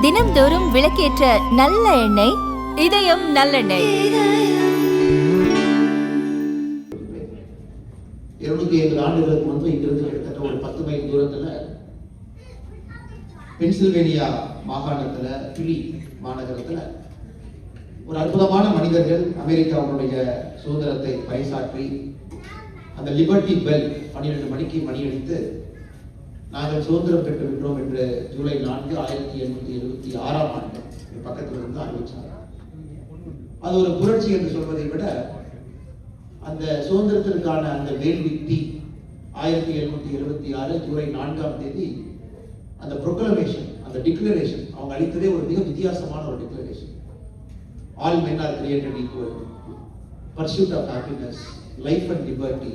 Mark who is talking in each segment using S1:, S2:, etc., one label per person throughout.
S1: தினம்தோறும் விளக்கேற்ற நல்ல எண்ணெய் இதயம் நல்லெண்ணெய்.
S2: 250 ஆண்டுகளுக்கு முன்பு இங்கிருந்து கிட்டத்தட்ட ஒரு 10 மைல் தூரத்துல பென்சில்வேனியா மாகாணத்துல பிலி மாநகரத்துல ஒரு அற்புதமான மனிதர்கள் அமெரிக்காவுடைய சுதந்திரத்தை பறைசாற்றி அந்த லிபர்ட்டி பெல் 12 மணிக்கு மணியடித்து நாங்கள் சுதந்திரம் பெற்று விட்டோம் என்று ஜூலை 4, 1876 ஆண்டு பக்கத்தில் இருந்து அறிவிச்சார். அது ஒரு புரட்சி என்று சொல்வதை விட அந்த சுதந்திரத்திற்கான அந்த வேல்வித்தி 1776 ஜூலை 4ஆம் தேதி அந்த ப்ரொக்ளமேஷன், அந்த டிக்ளரேஷன் அவங்க அளித்ததே ஒரு மிக வித்தியாசமான ஒரு declaration. All men are created equal, pursuit of happiness, life and liberty,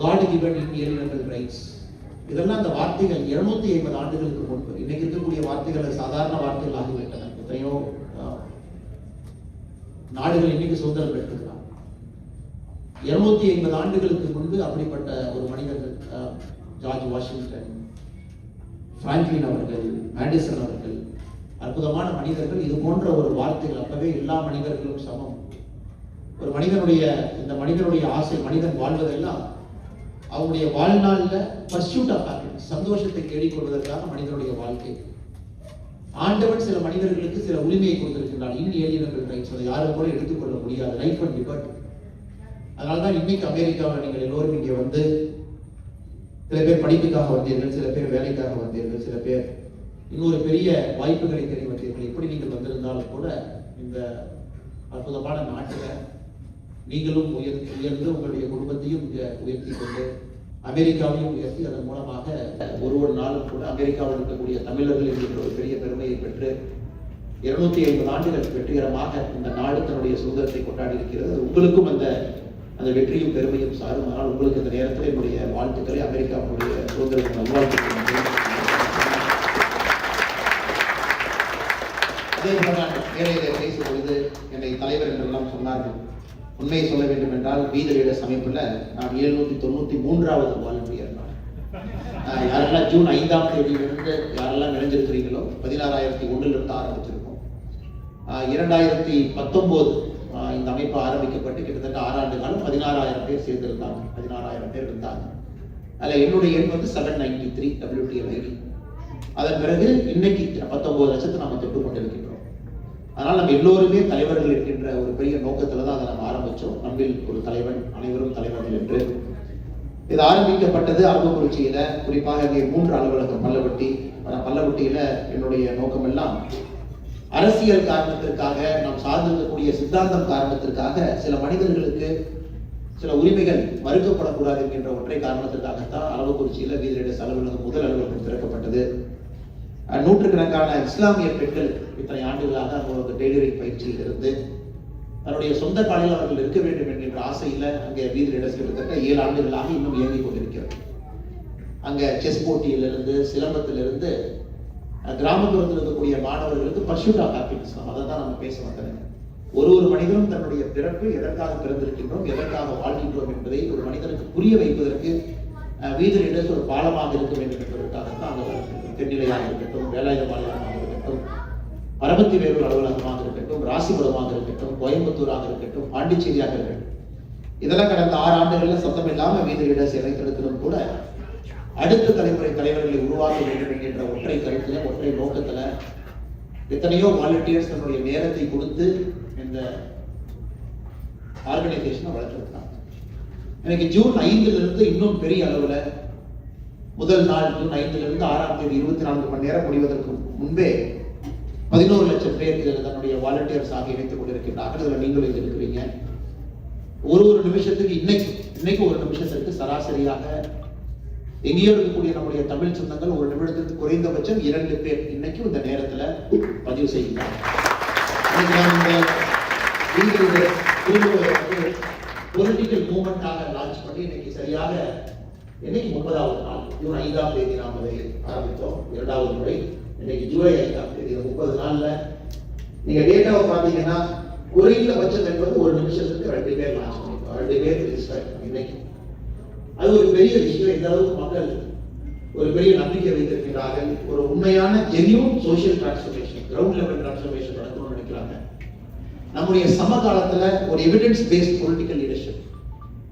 S2: God given inalienable rights. இதெல்லாம் அந்த வார்த்தைகள் 250 ஆண்டுகளுக்கு முன்பு. இன்னைக்கு இருக்கக்கூடிய வார்த்தைகள் சாதாரண வார்த்தைகள் ஆகிவிட்டன. எத்தனையோ நாடுகள் இன்னைக்கு சுதந்திரம் பெற்றிருக்கிறார். 250 ஆண்டுகளுக்கு முன்பு அப்படிப்பட்ட ஒரு மனிதர்கள் ஜார்ஜ் வாஷிங்டன், பிராங்க்லின் அவர்கள், மேடிசன் அவர்கள், அற்புதமான மனிதர்கள். இது போன்ற ஒரு வார்த்தைகள் அப்பவே எல்லா மனிதர்களும் சமம். ஒரு மனிதனுடைய இந்த மனிதனுடைய ஆசை, மனிதன் வாழ்வதெல்லாம் அவனுடைய வாழ்நாள்ல பர்சூட் ஆஃப் ஹாப்பினஸ், சந்தோஷத்தை தேடிக்கொள்வதற்காக மனிதனுடைய வாழ்க்கை. ஆண்டவன் சில மனிதர்களுக்கு சில உரிமையை கொடுத்திருக்கின்றான், இன்alienable ரைட்ஸ். அதை யாரும் கூட எடுத்துக்கொள்ள முடியாது, லைஃப் அண்ட் லிபர்ட்டி. அதனால்தான் இன்னைக்கு அமெரிக்காவில் நீங்கள் எல்லோரும் இங்கே வந்து சில பேர் படிப்புக்காக வந்தீர்கள், சில பேர் வேலைக்காக வந்தீர்கள், சில பேர் இன்னொரு பெரிய வாய்ப்புகளை தேடி வந்தீர்கள். எப்படி நீங்கள் வந்திருந்தாலும் கூட இந்த அற்புதமான நாட்டில் நீங்களும் உயர்ந்து உங்களுடைய குடும்பத்தையும் உயர்த்தி கொண்டு அமெரிக்காவையும் உயர்த்தி அதன் மூலமாக ஒரு நாளும் கூட அமெரிக்காவில் இருக்கக்கூடிய தமிழர்கள் என்கின்ற ஒரு பெரிய பெருமையை பெற்று 250 ஆண்டுகள் வெற்றிகரமாக இந்த நாடு தன்னுடைய சுதந்திரத்தை கொண்டாடி இருக்கிறது. உங்களுக்கும் அந்த வெற்றியும் பெருமையும் சாரும். ஆனால் உங்களுக்கு இந்த நேரத்தில் என்னுடைய வாழ்த்துக்களை, அமெரிக்காவுடைய சுதந்திரத்தை நல்வாழ்த்துக்கள். அதே போல நான் மேடையிலே பேசும் பொழுது என்னை தலைவர் என்றெல்லாம் சொன்னார்கள். உண்மையை சொல்ல வேண்டும் என்றால் வீதலீடர்ஸ் அமைப்புல நான் 793வது வாலண்டியர். யாரெல்லாம் ஜூன் 5ஆம் தேதியிலிருந்து யாரெல்லாம் இணைஞ்சிருக்கிறீங்களோ 16,001 ஆரம்பிச்சிருக்கோம். 2019 இந்த அமைப்பு ஆரம்பிக்கப்பட்டு கிட்டத்தட்ட 6 ஆண்டு காலம் 16,000 பேர் சேர்ந்திருந்தாங்க. 16,000 பேர் இருந்தாங்க. அதில் என்னுடைய எண் வந்து 793 WTL ID. அதன் பிறகு இன்னைக்கு 19 லட்சத்தை நம்ம தொட்டு கொண்டிருக்கின்றோம். அதனால் நம்ம எல்லோருமே தலைவர்கள் இருக்கின்ற ஒரு பெரிய நோக்கத்துல தான் அதை நம்ம ஆரம்பிச்சோம். நம்மில் ஒரு தலைவன், அனைவரும் தலைவர்கள் என்று. இது ஆரம்பிக்கப்பட்டது அரவக்குறிச்சியில, குறிப்பாக இங்கே 3 அலுவலகம் பல்லவட்டியில. என்னுடைய நோக்கம் எல்லாம் அரசியல் காரணத்திற்காக, நாம் சார்ந்திருக்கக்கூடிய சித்தாந்தம் காரணத்திற்காக சில மனிதர்களுக்கு சில உரிமைகள் மறுக்கப்படக்கூடாது என்கின்ற ஒற்றை காரணத்திற்காகத்தான் அரவக்குறிச்சியில வீதலீடர்ஸ் அலுவலகம் முதல் அலுவலகம் திறக்கப்பட்டது. நூற்றுக்கணக்கான இஸ்லாமிய பெண்கள் இத்தனை ஆண்டுகளாக அவங்களுக்கு டெய்லரிங் பயிற்சியில் இருந்து தன்னுடைய சொந்த காலில் அவர்கள் இருக்க வேண்டும் என்கின்ற ஆசையில அங்கே வீதலீடர்ஸ் கிட்டத்தட்ட 7 ஆண்டுகளாக இன்னும் இயங்கிக் கொண்டிருக்கிறது. அங்க செஸ் போட்டியிலிருந்து, சிலம்பத்திலிருந்து, கிராமப்புறத்தில் இருக்கக்கூடிய மாணவர்களுக்கு பர்சூட் ஆஃப் ஹாப்பினஸ். அதை தான் நம்ம பேச வந்தேன். ஒரு மனிதனும் தன்னுடைய பிறப்பு எதற்காக பிறந்திருக்கின்றோம், எதற்காக வாழ்கின்றோம் என்பதை ஒரு மனிதனுக்கு புரிய வைப்பதற்கு வீதலீடர்ஸ் ஒரு பாலமாக இருக்க வேண்டும் என்பதற்காகத்தான் அங்கே தென்னிலையாக இருக்கட்டும், வேலாயுதபாளையமாக இருக்கட்டும், பரமத்தி வேலூர் அலுவலகமாக இருக்கட்டும், ராசிபுரமாக இருக்கட்டும், கோயம்புத்தூராக இருக்கட்டும், பாண்டிச்சேரியாக இருக்கட்டும், இதெல்லாம் கடந்த 6 ஆண்டுகளில் சத்தம் இல்லாம வீதலீடர்ஸ் இணைத்தெடுத்திலும் கூட அடுத்த தலைமுறை தலைவர்களை உருவாக்க வேண்டும் என்கின்ற ஒற்றை கருத்துல, ஒற்றை நோக்கத்துல எத்தனையோ வாலண்டியர்ஸ் தன்னுடைய நேரத்தை கொடுத்து இந்த ஆர்கனைசேஷனை வளர்த்திருக்காங்க. எனக்கு ஜூன் 5 இன்னும் பெரிய அளவுல முதல் நாள் ஜூன் 5 6ஆம் தேதி 24 மணி நேரம் முடிவதற்கு முன்பே 11 லட்சம் பேர் இதில் தன்னுடைய வாலண்டியர்ஸ் ஆக இணைத்துக் கொண்டிருக்கின்றார்கள். இதில் நீங்களும் இதில் இருக்கிறீங்க. ஒரு நிமிஷத்துக்கு இன்னைக்கு ஒரு நிமிஷத்திற்கு சராசரியாக எங்கேயோ இருக்கக்கூடிய நம்முடைய தமிழ் சொந்தங்கள் ஒரு நிமிடத்திற்கு குறைந்தபட்சம் 2 பேர் இன்னைக்கு இந்த நேரத்துல பதிவு செய்கிறார். பொலிட்டிக்கல் மூவ்மெண்டாக லான்ச் பண்ணி இன்னைக்கு சரியாக 30வது நாள் ஜூன் 5ஆம் தேதி நாம் அதை ஆரம்பித்தோம். 2வது முறை இன்னைக்கு ஜூலை 5ஆம் தேதி. 30 நாள்ல நீங்க டேட்டாவை பார்த்தீங்கன்னா குறைந்தபட்சம் என்பது ஒரு நிமிஷத்துக்கு 2 பேர் லான்ச் பண்ணிருக்கோம். 2 பேர் ரிஜிஸ்டர் இன்னைக்கு. அது ஒரு பெரிய விஷயம். இந்த அளவுக்கு மக்கள் ஒரு பெரிய நம்பிக்கை வைத்திருக்கிறார்கள். ஒரு உண்மையான genuine social transformation, ground level transformation நடக்கணும்னு நினைக்கிறாங்க. நம்முடைய சமகாலத்துல ஒரு எவிடன்ஸ் பேஸ்ட் பொலிட்டிக்கல் லீடர்ஷிப்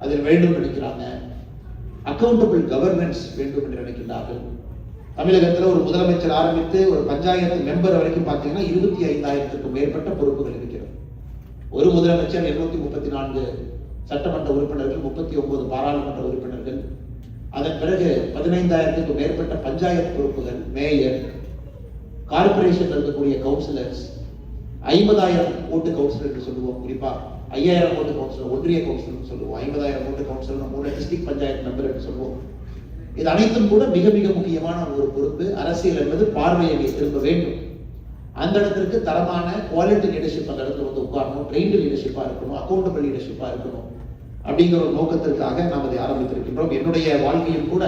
S2: அதில் வேண்டும் நினைக்கிறாங்க. அக்கௌண்டபிள் கவர்னன்ஸ் வேண்டும் என்று நினைக்கிறார்கள். தமிழகத்தில் ஒரு முதலமைச்சர் ஆரம்பித்து ஒரு பஞ்சாயத்து மெம்பர் வரைக்கும் பார்த்தீங்கன்னா 25,000க்கும் மேற்பட்ட பொறுப்புகள் இருக்கிறது. ஒரு முதலமைச்சர் 234 சட்டமன்ற உறுப்பினர்கள், 39 பாராளுமன்ற உறுப்பினர்கள், அதன் பிறகு 15,000க்கும் மேற்பட்ட பஞ்சாயத்து பொறுப்புகள், மேயர், கார்பரேஷன் இருக்கக்கூடிய கவுன்சிலர்ஸ், 50,000 ஓட்டு கவுன்சிலர் என்று சொல்லுவோம். குறிப்பா 5,000 ஓட்டு கவுன்சிலர், ஒன்றிய கவுன்சிலர் சொல்லுவோம். 50,000 ஓட்டு கவுன்சிலர், 3 டிஸ்ட்ரிக்ட் பஞ்சாயத்து மெம்பர் என்று சொல்லுவோம். இது அனைத்தும் கூட மிக மிக முக்கியமான ஒரு பொறுப்பு. அரசியல் என்பது பார்வையை திரும்ப வேண்டும். அந்த இடத்திற்கு தரமான குவாலிட்டி லீடர்ஷிப் அந்த இடத்துல வந்து உட்காரணும், ட்ரெயின்டு லீடர்ஷிப்பா இருக்கணும், அக்கௌண்டபிள் லீடர்ஷிப்பா இருக்கணும். அப்படிங்கிற ஒரு நோக்கத்திற்காக நாம் அதை ஆரம்பித்திருக்கின்றோம். என்னுடைய வாழ்க்கையில் கூட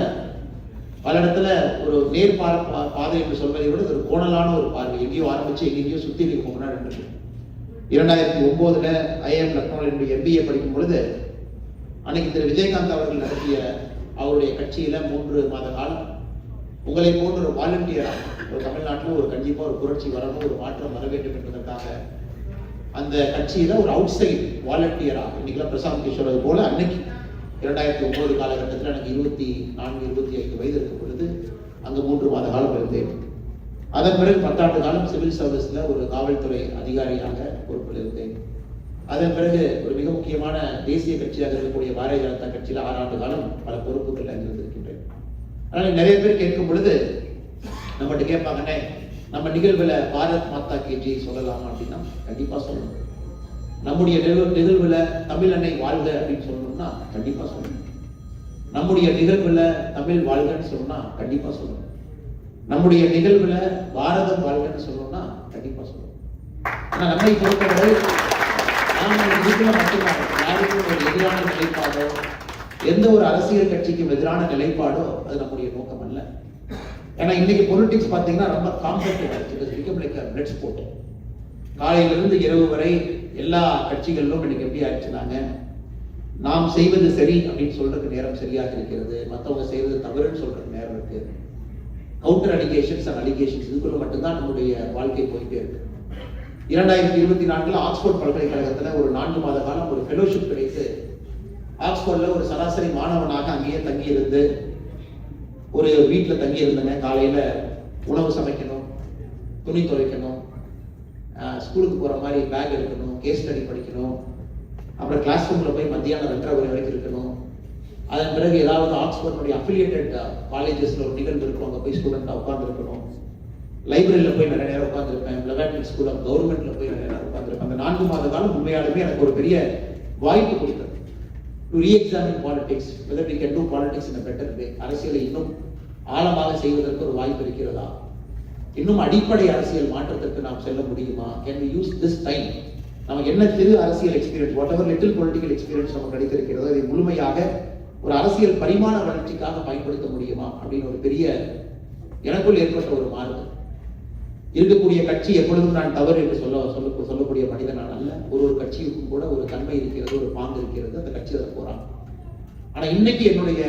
S2: பல இடத்துல ஒரு நேர் பாதை என்று சொல்வதை விட ஒரு கோணலான ஒரு பார்வை, எங்கேயோ ஆரம்பிச்சு எங்கேயோ சுத்தி இருக்க முன்னாடி இருந்தது. 2009 IIM லக்னோவில் என்னுடைய MBA படிக்கும் பொழுது அன்னைக்கு திரு விஜயகாந்த் அவர்கள் நடத்திய அவருடைய கட்சியில 3 மாத காலம் உங்களை போன்ற ஒரு வாலண்டியரா ஒரு தமிழ்நாட்டில் ஒரு கண்டிப்பா ஒரு புரட்சி வரணும், ஒரு மாற்றம் வர வேண்டும் என்பதற்காக அந்த கட்சியில ஒரு அவுட் சைட் வாலண்டியரா, இன்னைக்கு பிரசாந்த் கிஷோர் அது போல அன்னைக்கு 2009 காலகட்டத்தில் எனக்கு 24, 25 வயது இருக்கும் பொழுது அங்கு 3 மாத காலம் இருந்தேன். அதன் பிறகு 10 ஆண்டு காலம் சிவில் சர்வீஸ்ல ஒரு காவல்துறை அதிகாரியாக பொறுப்பில் இருந்தேன். அதன் பிறகு ஒரு மிக முக்கியமான தேசிய கட்சியாக இருக்கக்கூடிய பாரதிய ஜனதா கட்சியில 6 ஆண்டு காலம் பல பொறுப்புகள் இருந்திருக்கின்றேன். அதனால நிறைய பேர் கேட்கும் பொழுது நம்மகிட்ட கேட்பாங்கன்னே, நம்ம நிகழ்வுல பாரத் மாதா கி ஜெய் சொல்லலாமா அப்படின்னா கண்டிப்பா சொல்லணும். நம்முடைய நிகழ்வுல தமிழ் அன்னை வாழ்க அப்படின்னு சொல்லணும்னா கண்டிப்பா சொல்லணும். நம்முடைய நிகழ்வுல தமிழ் வாழ்கன்னு சொல்லணும்னா கண்டிப்பா சொல்லணும். நம்முடைய நிகழ்வுல பாரதம் வாழ்கன்னு சொல்லணும்னா கண்டிப்பா சொல்லணும். ஆனா நம்மை பொறுத்தவரை யாருக்கும் ஒரு எதிரான நிலைப்பாடோ, எந்த ஒரு அரசியல் கட்சிக்கும் எதிரான நிலைப்பாடோ அது நம்முடைய நோக்கம் அல்ல. ஏன்னா இன்னைக்கு பொலிட்டிக்ஸ் பாத்தீங்கன்னா ரொம்ப காம்பேக்ட் ஸ்போர்ட். காலையிலிருந்து இரவு வரை எல்லா கட்சிகளிலும் இன்னைக்கு எப்படி ஆயிடுச்சுனாங்க, நாம் செய்வது சரி அப்படின்னு சொல்றதுக்கு நேரம் சரியாக இருக்கிறது, மற்றவங்க செய்வது தவறுன்னு சொல்றதுக்கு நேரம் இருக்கு. கவுண்டர் அலிகேஷன்ஸ் அண்ட் அலிகேஷன்ஸ் இதுக்குள்ள மட்டும்தான் நம்முடைய வாழ்க்கை போயிட்டே இருக்கு. 2024 ஆக்ஸ்போர்ட் பல்கலைக்கழகத்துல ஒரு 4 மாத காலம் ஒரு ஃபெலோஷிப் கிடைத்து ஆக்ஸ்போர்ட்ல ஒரு சராசரி மாணவனாக அங்கேயே தங்கி இருந்து ஒரு வீட்டில் தங்கி இருந்தேங்க. காலையில உணவு சமைக்கணும், துணி துவைக்கணும், ஸ்கூலுக்கு போற மாதிரி பேக் எடுக்கணும், கேஸ் ஸ்டடி படிக்கணும், அப்புறம் கிளாஸ் ரூம்ல போய் மத்தியானம் 2:30 வரைக்கும் இருக்கணும். அதன் பிறகு ஏதாவது ஆக்ஸ்போர்டுடைய அஃபிலியேட்டட் காலேஜஸ்ல ஒரு நிகழ்வு இருக்கும், அங்கே போய் ஸ்டூடெண்டா உட்கார்ந்து இருக்கணும். லைப்ரரியில போய் நிறைய நேரம் உட்காந்துருப்பேன். லெவன்த் ஸ்கூல் ஆஃப் கவர்மெண்ட்ல போய் நிறைய நேரம் உட்காந்துருப்பேன். அந்த 4 மாத காலம் உண்மையாலுமே எனக்கு ஒரு பெரிய வாய்ப்பு கொடுத்தது. To reexamine politics, whether we can do politics in a better way. அரசியலை இன்னும் ஆழமாக செய்வதற்கு ஒரு வாய்ப்பு இருக்கிறதா, இன்னும் அடிப்படை அரசியல் மாற்றத்திற்கு நாம் செல்ல முடியுமா, can we use this time, நமக்கு என்ன திரு அரசியல் experience, whatever little political experience நமக்கு கிடைத்திருக்கிறதோ அதை முழுமையாக ஒரு அரசியல் பரிமாண வளர்ச்சிக்காக பயன்படுத்த முடியுமா அப்படின்னு ஒரு பெரிய எனக்குள் ஏற்பட்ட ஒரு மாறுதல். இருக்கக்கூடிய கட்சி எப்பொழுதும் நான் தவறு என்று சொல்லக்கூடிய மனிதன் நான் அல்ல. ஒரு கட்சிக்கும் கூட ஒரு தன்மை இருக்கிறது, ஒரு பாங்கு இருக்கிறது, அந்த கட்சி அதை போறாங்க. ஆனா இன்னைக்கு என்னுடைய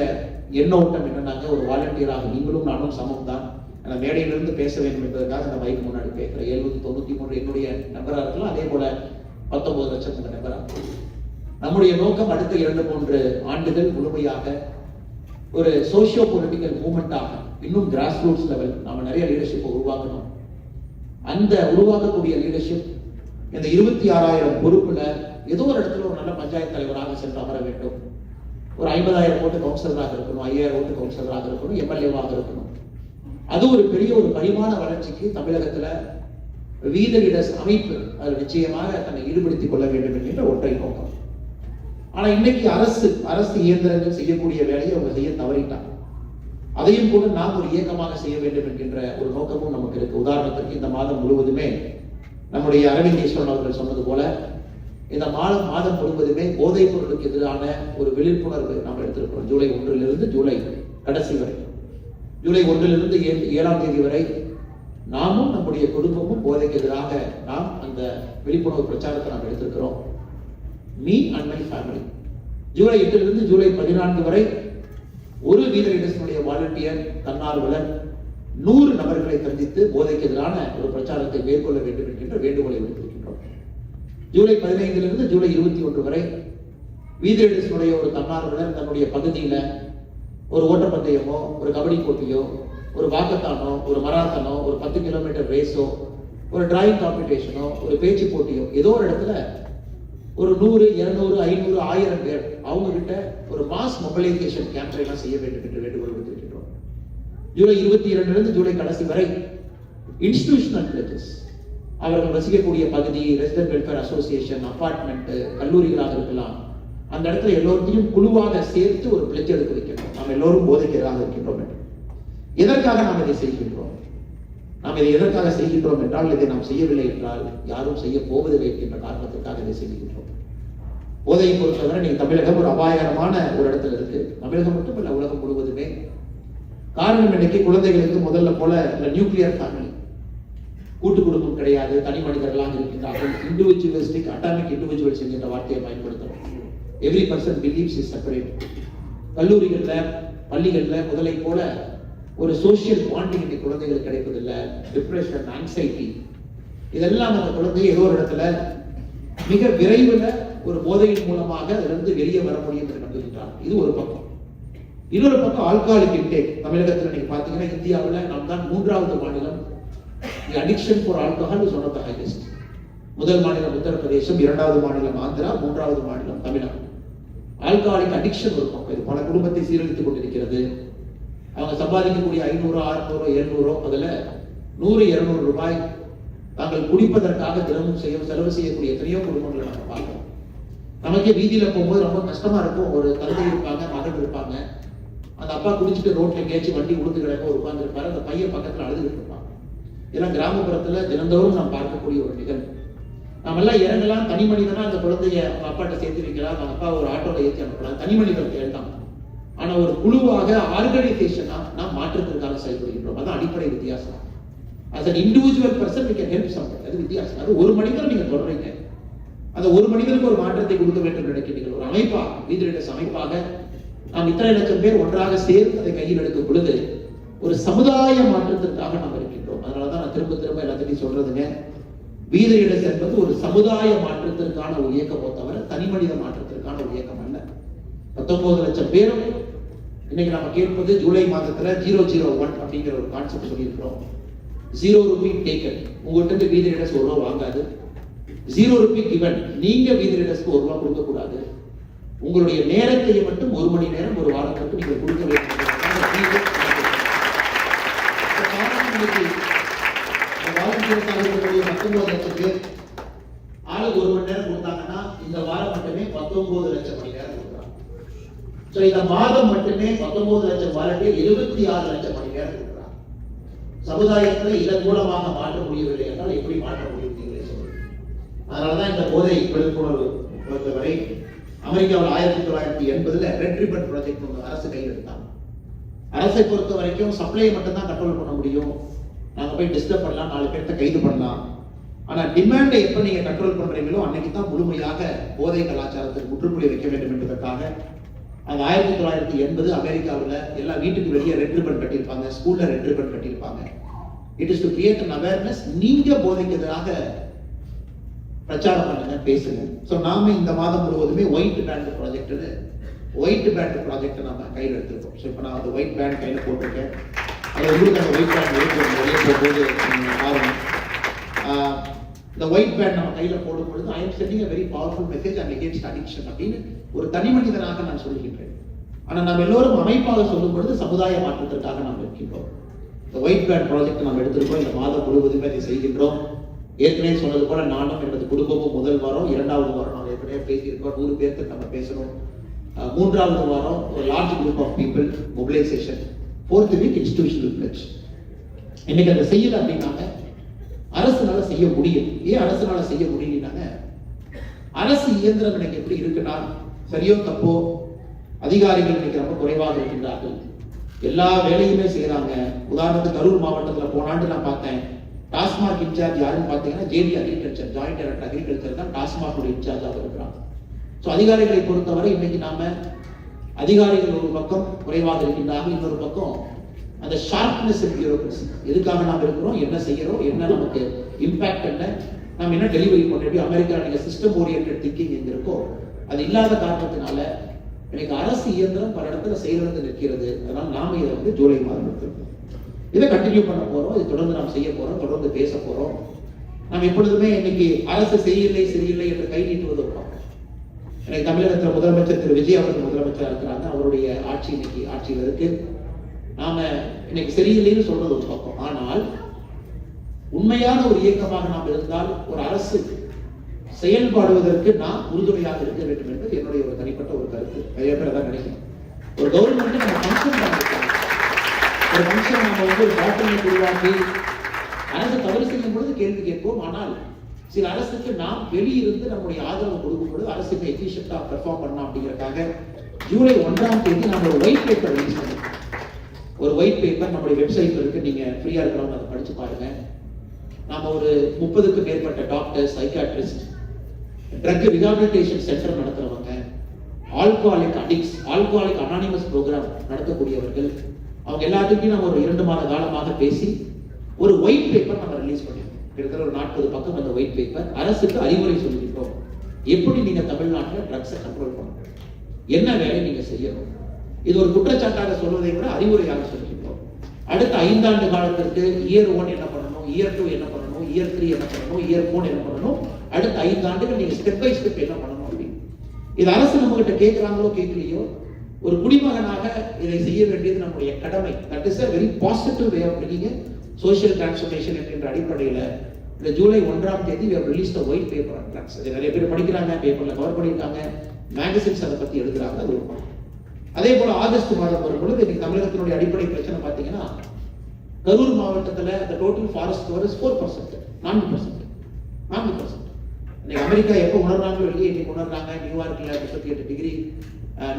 S2: எண்ணோட்டம் என்னன்னாங்க, ஒரு வாலண்டியராக நீங்களும் நானும் சமம் தான். நான் மேடையிலிருந்து பேச வேண்டும் என்பதற்காக அந்த மைக்கு முன்னாடி பேசுறேன். 793 என்னுடைய நம்பரா இருக்கலாம், அதே போல 19 லட்சம் நம்பரா. நம்முடைய நோக்கம் அடுத்த 2-3 ஆண்டுகள் முழுமையாக ஒரு சோசியோ பொலிட்டிக்கல் மூவ்மெண்டாக இன்னும் கிராஸ் ரூட்ஸ் லெவல் நாம நிறைய லீடர்ஷிப்பை உருவாக்கணும். அந்த உருவாக்கக்கூடிய லீடர்ஷிப் இந்த 26,000 பொறுப்புல ஏதோ ஒரு இடத்துல ஒரு நல்ல பஞ்சாயத்து தலைவராக சென்று அமர வேண்டும். ஒரு 50,000 ஓட்டு கவுன்சிலராக இருக்கணும், 5,000 ஓட்டு கவுன்சிலராக இருக்கணும், எம்எல்ஏவாக இருக்கணும். அது ஒரு பெரிய ஒரு பரிமாண வளர்ச்சிக்கு தமிழகத்துல வீத லீடர்ஸ் அமைப்பு அதில் நிச்சயமாக தன்னை ஈடுபடுத்திக் கொள்ள வேண்டும் என்கின்ற ஒற்றை நோக்கம். ஆனா இன்னைக்கு அரசு இயந்திரங்கள் செய்யக்கூடிய வேலையை அவங்க செய்ய தவறிட்டாங்க. அதையும் கூட நாம் ஒரு இயக்கமாக செய்ய வேண்டும் என்கின்ற ஒரு நோக்கமும் நமக்கு இருக்கு. உதாரணத்திற்கு இந்த மாதம் முழுவதுமே நம்முடைய அரவிந்த் ஈஸ்வரன் அவர்கள் சொன்னது போல இந்த மாதம் முழுவதுமே போதைப் பொருளுக்கு எதிரான ஒரு விழிப்புணர்வு நாம் எடுத்திருக்கிறோம். ஜூலை 1 ஜூலை கடைசி வரை, ஜூலை 1 7ஆம் தேதி வரை நாமும் நம்முடைய குடும்பமும் போதைக்கு எதிராக நாம் அந்த விழிப்புணர்வு பிரச்சாரத்தை நாம் எடுத்திருக்கிறோம். Me and my family. July 8 July 14 வரை ஒரு வீத லீடர்ஸினுடைய வாலண்டியர் தன்னார்வலர் 100 நபர்களை சந்தித்து போதைக்கு எதிரான ஒரு பிரச்சாரத்தை மேற்கொள்ள வேண்டும் என்கின்ற வேண்டுகோளை விடுத்திருக்கின்றோம். ஜூலை 15 ஜூலை 21 வரை வீதிரேடர்ஸுடைய ஒரு தன்னார்வலர் தன்னுடைய பகுதியில ஒரு ஓட்டப்பந்தயமோ, ஒரு கபடி போட்டியோ, ஒரு வாக்கத்தானோ, ஒரு மராத்தனோ, ஒரு 10 கிலோமீட்டர் ரேஸோ, ஒரு டிராயிங் காம்படிஷனோ, ஒரு பேச்சு போட்டியோ, ஏதோ ஒரு இடத்துல ஒரு 100, 200, 500, 1000 பேர் அவங்க கிட்ட ஒரு மாஸ் மொபிலைசேஷன் கேம்பெயின் செய்ய வேண்டும் என்று வேண்டுகோள் விடுத்திருக்கின்றோம். ஜூலை 22 ஜூலை கடைசி வரை இன்ஸ்டிடியூஷனல் பிளேஜஸ், அவர்கள் வசிக்கக்கூடிய பகுதி, ரெசிடென்ட் வெல்ஃபேர் அசோசியேஷன், அபார்ட்மெண்ட், கல்லூரிகளாக இருக்கலாம், அந்த இடத்துல எல்லோருத்தையும் குழுவாக சேர்த்து ஒரு பிளட்ஜ் எடுக்க வைக்கணும். நாம் எல்லோரும் போதைக்கு எதிராக இருக்கின்றோம் என்று. எதற்காக நாம் இதை செய்கின்றோம்? நாம் இதை எதற்காக செய்கின்றோம் என்றால், இதை நாம் செய்யவில்லை என்றால் யாரும் செய்ய போவதில்லை என்ற காரணத்திற்காக இதை செய்கின்றோம். போதையை பொறுத்தவரை நீங்க தமிழகம் ஒரு அபாயகரமான ஒரு இடத்துல இருக்கு. தமிழகம் மட்டுமல்ல, உலகம் முழுவதுமே. காரணம் இன்னைக்கு குழந்தைகளுக்கு முதல்ல போல நியூக்ளியர் ஃபேமிலி, கூட்டு குடும்பம் கிடையாது, தனி மனிதர்களாக இருக்கின்றார்கள். இண்டிவிஜுவலிஸ்டிக், அட்டாமிக் இண்டிவிஜுவல்ஸ் என்கின்ற வார்த்தையை பயன்படுத்துறோம். Every person believes is separate. கல்லூரிகள்ல, பள்ளிகள்ல முதலை போல ஒரு சோசியல் பாண்டிங் இன்னைக்கு குழந்தைகளுக்கு கிடைப்பதில்லை. டிப்ரெஷன், ஆங்ஸைட்டி, இதெல்லாம் அந்த குழந்தை ஏதோ ஒரு இடத்துல மிக விரைவில் ஒரு போதையின் மூலமாக அதிலிருந்து வெளியே வர முடியும் என்று நம்புகின்றார். இது ஒரு பக்கம். இன்னொரு பக்கம் ஆல்கஹாலிக் இன்டேக். தமிழகத்தில் நீங்க பாத்தீங்கன்னா இந்தியாவில் நாம் தான் 3வது மாநிலம். Addiction for alcohol is one of the highest. முதல் மாநிலம் உத்தரப்பிரதேசம், 2வது மாநிலம் ஆந்திரா, 3வது மாநிலம் தமிழ்நாடு. ஆல்கஹாலிக் அடிக்ஷன் ஒரு பக்கம். இது பல குடும்பத்தை சீரழித்துக் கொண்டிருக்கிறது. அவங்க சம்பாதிக்கக்கூடிய 500, 600, 700 அதுல 100, 200 ரூபாய் தாங்கள் குடிப்பதற்காக தினமும் செலவு செய்யக்கூடிய எத்தனையோ குடும்பங்களை நம்ம பார்க்கிறோம். நமக்கே வீதியில போகும்போது ரொம்ப கஷ்டமா இருக்கும். ஒரு தந்தை இருப்பாங்க, மகன் இருப்பாங்க. அந்த அப்பா குடிச்சிட்டு ரோட்ல எங்கேயாச்சும் வண்டி உளுந்து கிடக்க உட்கார்ந்து இருப்பாரு. அந்த பையன் பக்கத்துல அழுதுகிட்டு இருப்பாங்க. இதெல்லாம் கிராமப்புறத்துல தினந்தோறும் நாம் பார்க்கக்கூடிய ஒரு நிகழ்வு. நாம எல்லாம் இறங்கலாம், தனி மனிதனா அந்த குழந்தைய அவங்க அப்பாட்ட சேர்த்து வைக்கலாம், அவங்க அப்பா ஒரு ஆட்டோல ஏற்றி அனுப்பலாம், தனி மனிதன் கேட்டான். ஆனா ஒரு குழுவாக, ஆர்கனைசேஷனா நாம் மாற்றத்திற்காக செயல்படுகின்றோம். அதான் அடிப்படை வித்தியாசம். as an individual person we can help somebody. அது வித்தியாசம். அது ஒரு மனிதர் நீங்க தொடர்றீங்க, அந்த ஒரு மனிதனுக்கு ஒரு மாற்றத்தை கொடுக்க வேண்டும் நினைக்கிறீர்கள். ஒரு அமைப்பாக, வீதிரேடர்ஸ் அமைப்பாக நாம் இத்தனை லட்சம் பேர் ஒன்றாக சேர்ந்து அதை கையில் எடுக்கும் பொழுது ஒரு சமுதாய மாற்றத்திற்காக நாம் இருக்கின்றோம். அதனாலதான் நான் திரும்ப திரும்ப எல்லாத்தையும் சொல்றதுங்க, வீதிரேடர்ஸ் என்பது ஒரு சமுதாய மாற்றத்திற்கான ஒரு இயக்கமோ தவிர தனி மனித மாற்றத்திற்கான ஒரு இயக்கம் அல்ல. 19 லட்சம் பேரும் இன்னைக்கு நம்ம கேட்பது ஜூலை மாதத்துல 001 அப்படிங்கிற ஒரு கான்செப்ட் சொல்லியிருக்கிறோம். 0 ரூபி டேக்கன். உங்கள்கிட்ட வீதிரேடர்ஸ் 1 ரூபா வாங்காது. 0 ரூபி கிவன். நீங்க வீதிரேடர்ஸ்க்கு 1 ரூபா கொடுக்க கூடாது. உங்களுடைய நேரத்தை மட்டும் 1 மணி நேரம் ஒரு வாரத்துக்கு நீங்க கொடுக்க வேண்டும். 19 லட்சம் பேர் ஆளுக்கு 1 மணி நேரம் கொடுத்தாங்கன்னா இந்த வாரம் மட்டுமே 19 லட்சம் மணி நேரம் கொடுக்குறாங்க. சோ இந்த மாதம் மட்டுமே 19 லட்சம் வாலண்டியர் 26 லட்சம் மணி நேரம் கொடுக்குறாங்க. சமுதாயத்தில் இதன் மூலமாக மாற்ற முடியவில்லை என்றால் எப்படி மாற்ற முடியும் நீங்களே சொல்லுங்க. அதனாலதான் இந்த போதை விழிப்புணர்வு பொறுத்தவரை அமெரிக்காவில் 1980 ரெட் ரிப்பன் ப்ராஜெக்ட் ஒன்று அரசு கையில் எடுத்தாங்க. அரசை பொறுத்த வரைக்கும் சப்ளையை மட்டும் தான் கண்ட்ரோல் பண்ண முடியும். நாங்க போய் டிஸ்டர்ப் பண்ணலாம், 4 பேர்த்த கைது பண்ணலாம். ஆனா டிமாண்டை எப்ப நீங்க கண்ட்ரோல் பண்றீங்களோ அன்னைக்கு தான் முழுமையாக போதை கலாச்சாரத்துக்கு முற்றுப்புள்ளி வைக்க வேண்டும் என்பதற்காக அந்த 1980 அமெரிக்காவில் எல்லா வீட்டுக்கு வெளியே ரெட் ரிப்பன் கட்டியிருப்பாங்க, ஸ்கூல்ல ரெட் ரிப்பன் கட்டியிருப்பாங்க. It is to create an awareness. நீங்க போதைக்கு எதிராக பிரச்சாரம் பண்ணுங்க, பேசுங்க. ஸோ நாம இந்த மாதம் முழுவதுமே ஒயிட் பேண்ட் ப்ராஜெக்ட் நம்ம கையில் எடுத்திருக்கோம். ஸோ இப்போ நான் அந்த ஒயிட் பேண்ட் கையில் போட்டிருக்கேன். அது உங்களுக்கு அந்த ஒயிட் பேண்ட் வெளியே போகும்போது பாருங்க. இந்த ஒயிட் பேண்ட் நம்ம கையில் போடும் பொழுது I am sending a very powerful message and against addiction அப்படின்னு ஒரு தனி மனிதனாக நான் சொல்கின்றேன். ஆனால் நாம் எல்லோரும் அமைப்பாக சொல்லும் பொழுது சமுதாய மாற்றத்திற்காக நாம் இருக்கின்றோம். இந்த ஒயிட் பேண்ட் ப்ராஜெக்ட் நாம் எடுத்திருக்கோம். இந்த மாதம் முழுவதுமே அதை செய்கின்றோம். ஏற்கனவே சொன்னது போல நானும் எனது குடும்பமும் முதல் வாரம், 2வது வாரம் நாம் ஏற்கனவே பேசியிருக்கோம். 100 பேருக்கு நம்ம பேசணும். 3வது வாரம் ஒரு large group of people mobilisation. 4th week institutional pledge. இன்னைக்கு அதை செய்யல அப்படின்னாங்க அரசுனால செய்ய முடியும். ஏன் அரசுனால செய்ய முடியலனாங்க, அரசு இயந்திரம் இன்னைக்கு எப்படி இருக்குன்னா, சரியோ தப்போ அதிகாரிகள் இன்னைக்கு ரொம்ப குறைவாக இருக்கின்றார்கள். எல்லா வேலையுமே செய்யறாங்க. உதாரணத்துக்கு கரூர் மாவட்டத்தில் போன ஆண்டு நான் பார்த்தேன், டாஸ்மாக் இன்சார்ஜ் யாருன்னு பார்த்தீங்கன்னா JD agriculture, joint director agriculture தான் டாஸ்மாக் இன்சார்ஜாக இருக்கிறாங்க. ஸோ அதிகாரிகளை பொறுத்தவரை இன்னைக்கு நாம அதிகாரிகள் ஒரு பக்கம் குறைவாக இருக்கின்றார்கள், இன்னொரு பக்கம் அந்த ஷார்ப்னஸ் பியூரோக்ரசி. எதுக்காக நாம் இருக்கிறோம், என்ன செய்யறோம், என்ன நமக்கு இம்பாக்ட், என்ன நாம் என்ன டெலிவரி பண்ணுறோம். அமெரிக்கா நீங்க சிஸ்டம் ஓரியன்டட் திங்கிங் எங்க இருக்கோ அது இல்லாத காரணத்தினால எனக்கு அரசு இயந்திரம் பல இடத்துல செயலிழந்து நிற்கிறது. அதனால நாம இதை வந்து ஜூலை மாதம் எடுத்துருக்கோம். இதை கண்டினியூ பண்ண போறோம், இதை தொடர்ந்து நாம் செய்ய போறோம், தொடர்ந்து பேச போறோம். நாம் எப்பொழுதுமே இன்னைக்கு அரசு சரியில்லை என்று கை நீட்டுவது ஒரு பக்கம். இன்னைக்கு தமிழகத்தில் முதலமைச்சர் திரு விஜய் அவர்கள் முதலமைச்சராக இருக்கிறாங்க, அவருடைய ஆட்சி இன்னைக்கு ஆட்சியில் இருக்கு. நாம இன்னைக்கு சரியில்லைன்னு சொல்றது ஒரு பக்கம். ஆனால் உண்மையான ஒரு இயக்கமாக நாம் இருந்தால் ஒரு அரசு செயல்பாடுவதற்கு நாம் உறுதுணையாக இருக்க வேண்டும் என்பது என்னுடைய ஒரு தனிப்பட்ட ஒரு கருத்து. நிறைய பேர் தான் நினைக்கணும். ஒரு கவர்மெண்ட் நம்ம ஃபங்க்ஷன் பண்ணிருக்காங்க, ஒரு ஃபங்க்ஷன் நம்ம வந்து ஒரு பாட்டிலை உருவாக்கி அரசு தவறு செய்யும் பொழுது கேள்வி கேட்போம். ஆனால் சில அரசுக்கு நாம் வெளியிருந்து நம்முடைய ஆதரவு கொடுக்கும் பொழுது அரசுக்கு எஃபிஷியன்டா பெர்ஃபார்ம் பண்ணலாம் அப்படிங்கிறதுக்காக ஜூலை 1ஆம் தேதி நம்ம ஒரு ஒயிட் பேப்பர் ரிலீஸ் பண்ணிருக்கோம். ஒரு ஒயிட் பேப்பர் நம்முடைய வெப்சைட்ல இருக்கு, நீங்க ஃப்ரீயா இருக்கிறவங்க அதை படிச்சு பாருங்க. நாம ஒரு 30க்கும் மேற்பட்ட doctors, psychiatrist, drug rehabilitation centre நடத்துறவங்க, alcoholic addicts, alcoholic anonymous programme நடத்தக்கூடியவர்கள், அவங்க எல்லாத்துக்கும் நம்ம ஒரு 2 மாத காலமாக பேசி ஒரு ஒயிட் பேப்பர் நம்ம ரிலீஸ் பண்ணிருக்கோம். கிட்டத்தட்ட ஒரு 40 பக்கம் அந்த ஒயிட் பேப்பர். அரசுக்கு அறிவுரை சொல்லியிருக்கோம், எப்படி நீங்க தமிழ்நாட்டில் ட்ரக்ஸை கண்ட்ரோல் பண்ணணும், என்ன வேலை நீங்க செய்யணும். இது ஒரு குற்றச்சாட்டாக சொல்வதை விட அறிவுரையாக சொல்லியிருக்கோம். அடுத்த 5 ஆண்டு காலத்திற்கு இயர் 1 என்ன பண்ணணும், இயர் 2 என்ன பண்ணணும், இயர் 3 என்ன பண்ணணும், இயர் 4 என்ன பண்ணணும், அடுத்த 5 ஆண்டுகள் நீங்க ஸ்டெப் பை ஸ்டெப் என்ன பண்ணணும் அப்படின்னு. இது அரசு நம்ம கிட்ட கேட்கிறாங்களோ கேட்கலையோ, ஒரு குடிமகனாக இதை செய்ய வேண்டியது நம்முடைய கடமை. That is a very positive way of bringing social transformation என்கின்ற அடிப்படையில் இந்த ஜூலை 1ஆம் தேதி we have released a white paper on drugs. அதை நிறைய பேர் படிக்கிறாங்க, பேப்பர்ல கவர் பண்ணியிருக்காங்க, மேகசின்ஸ் அதை பத்தி எழுதுறாங்க. அது ஒரு அதே போல ஆகஸ்ட் மாதம் வரும்பொழுது இன்னைக்கு தமிழகத்தினுடைய அடிப்படை பிரச்சனை பார்த்தீங்கன்னா, கரூர் மாவட்டத்தில் the total forest cover is 4%, 4%. இன்னைக்கு அமெரிக்கா எப்போ உணர்றாங்களோ இல்லையே, இன்னைக்கு உணர்றாங்க. நியூயார்க்ல 38 டிகிரி,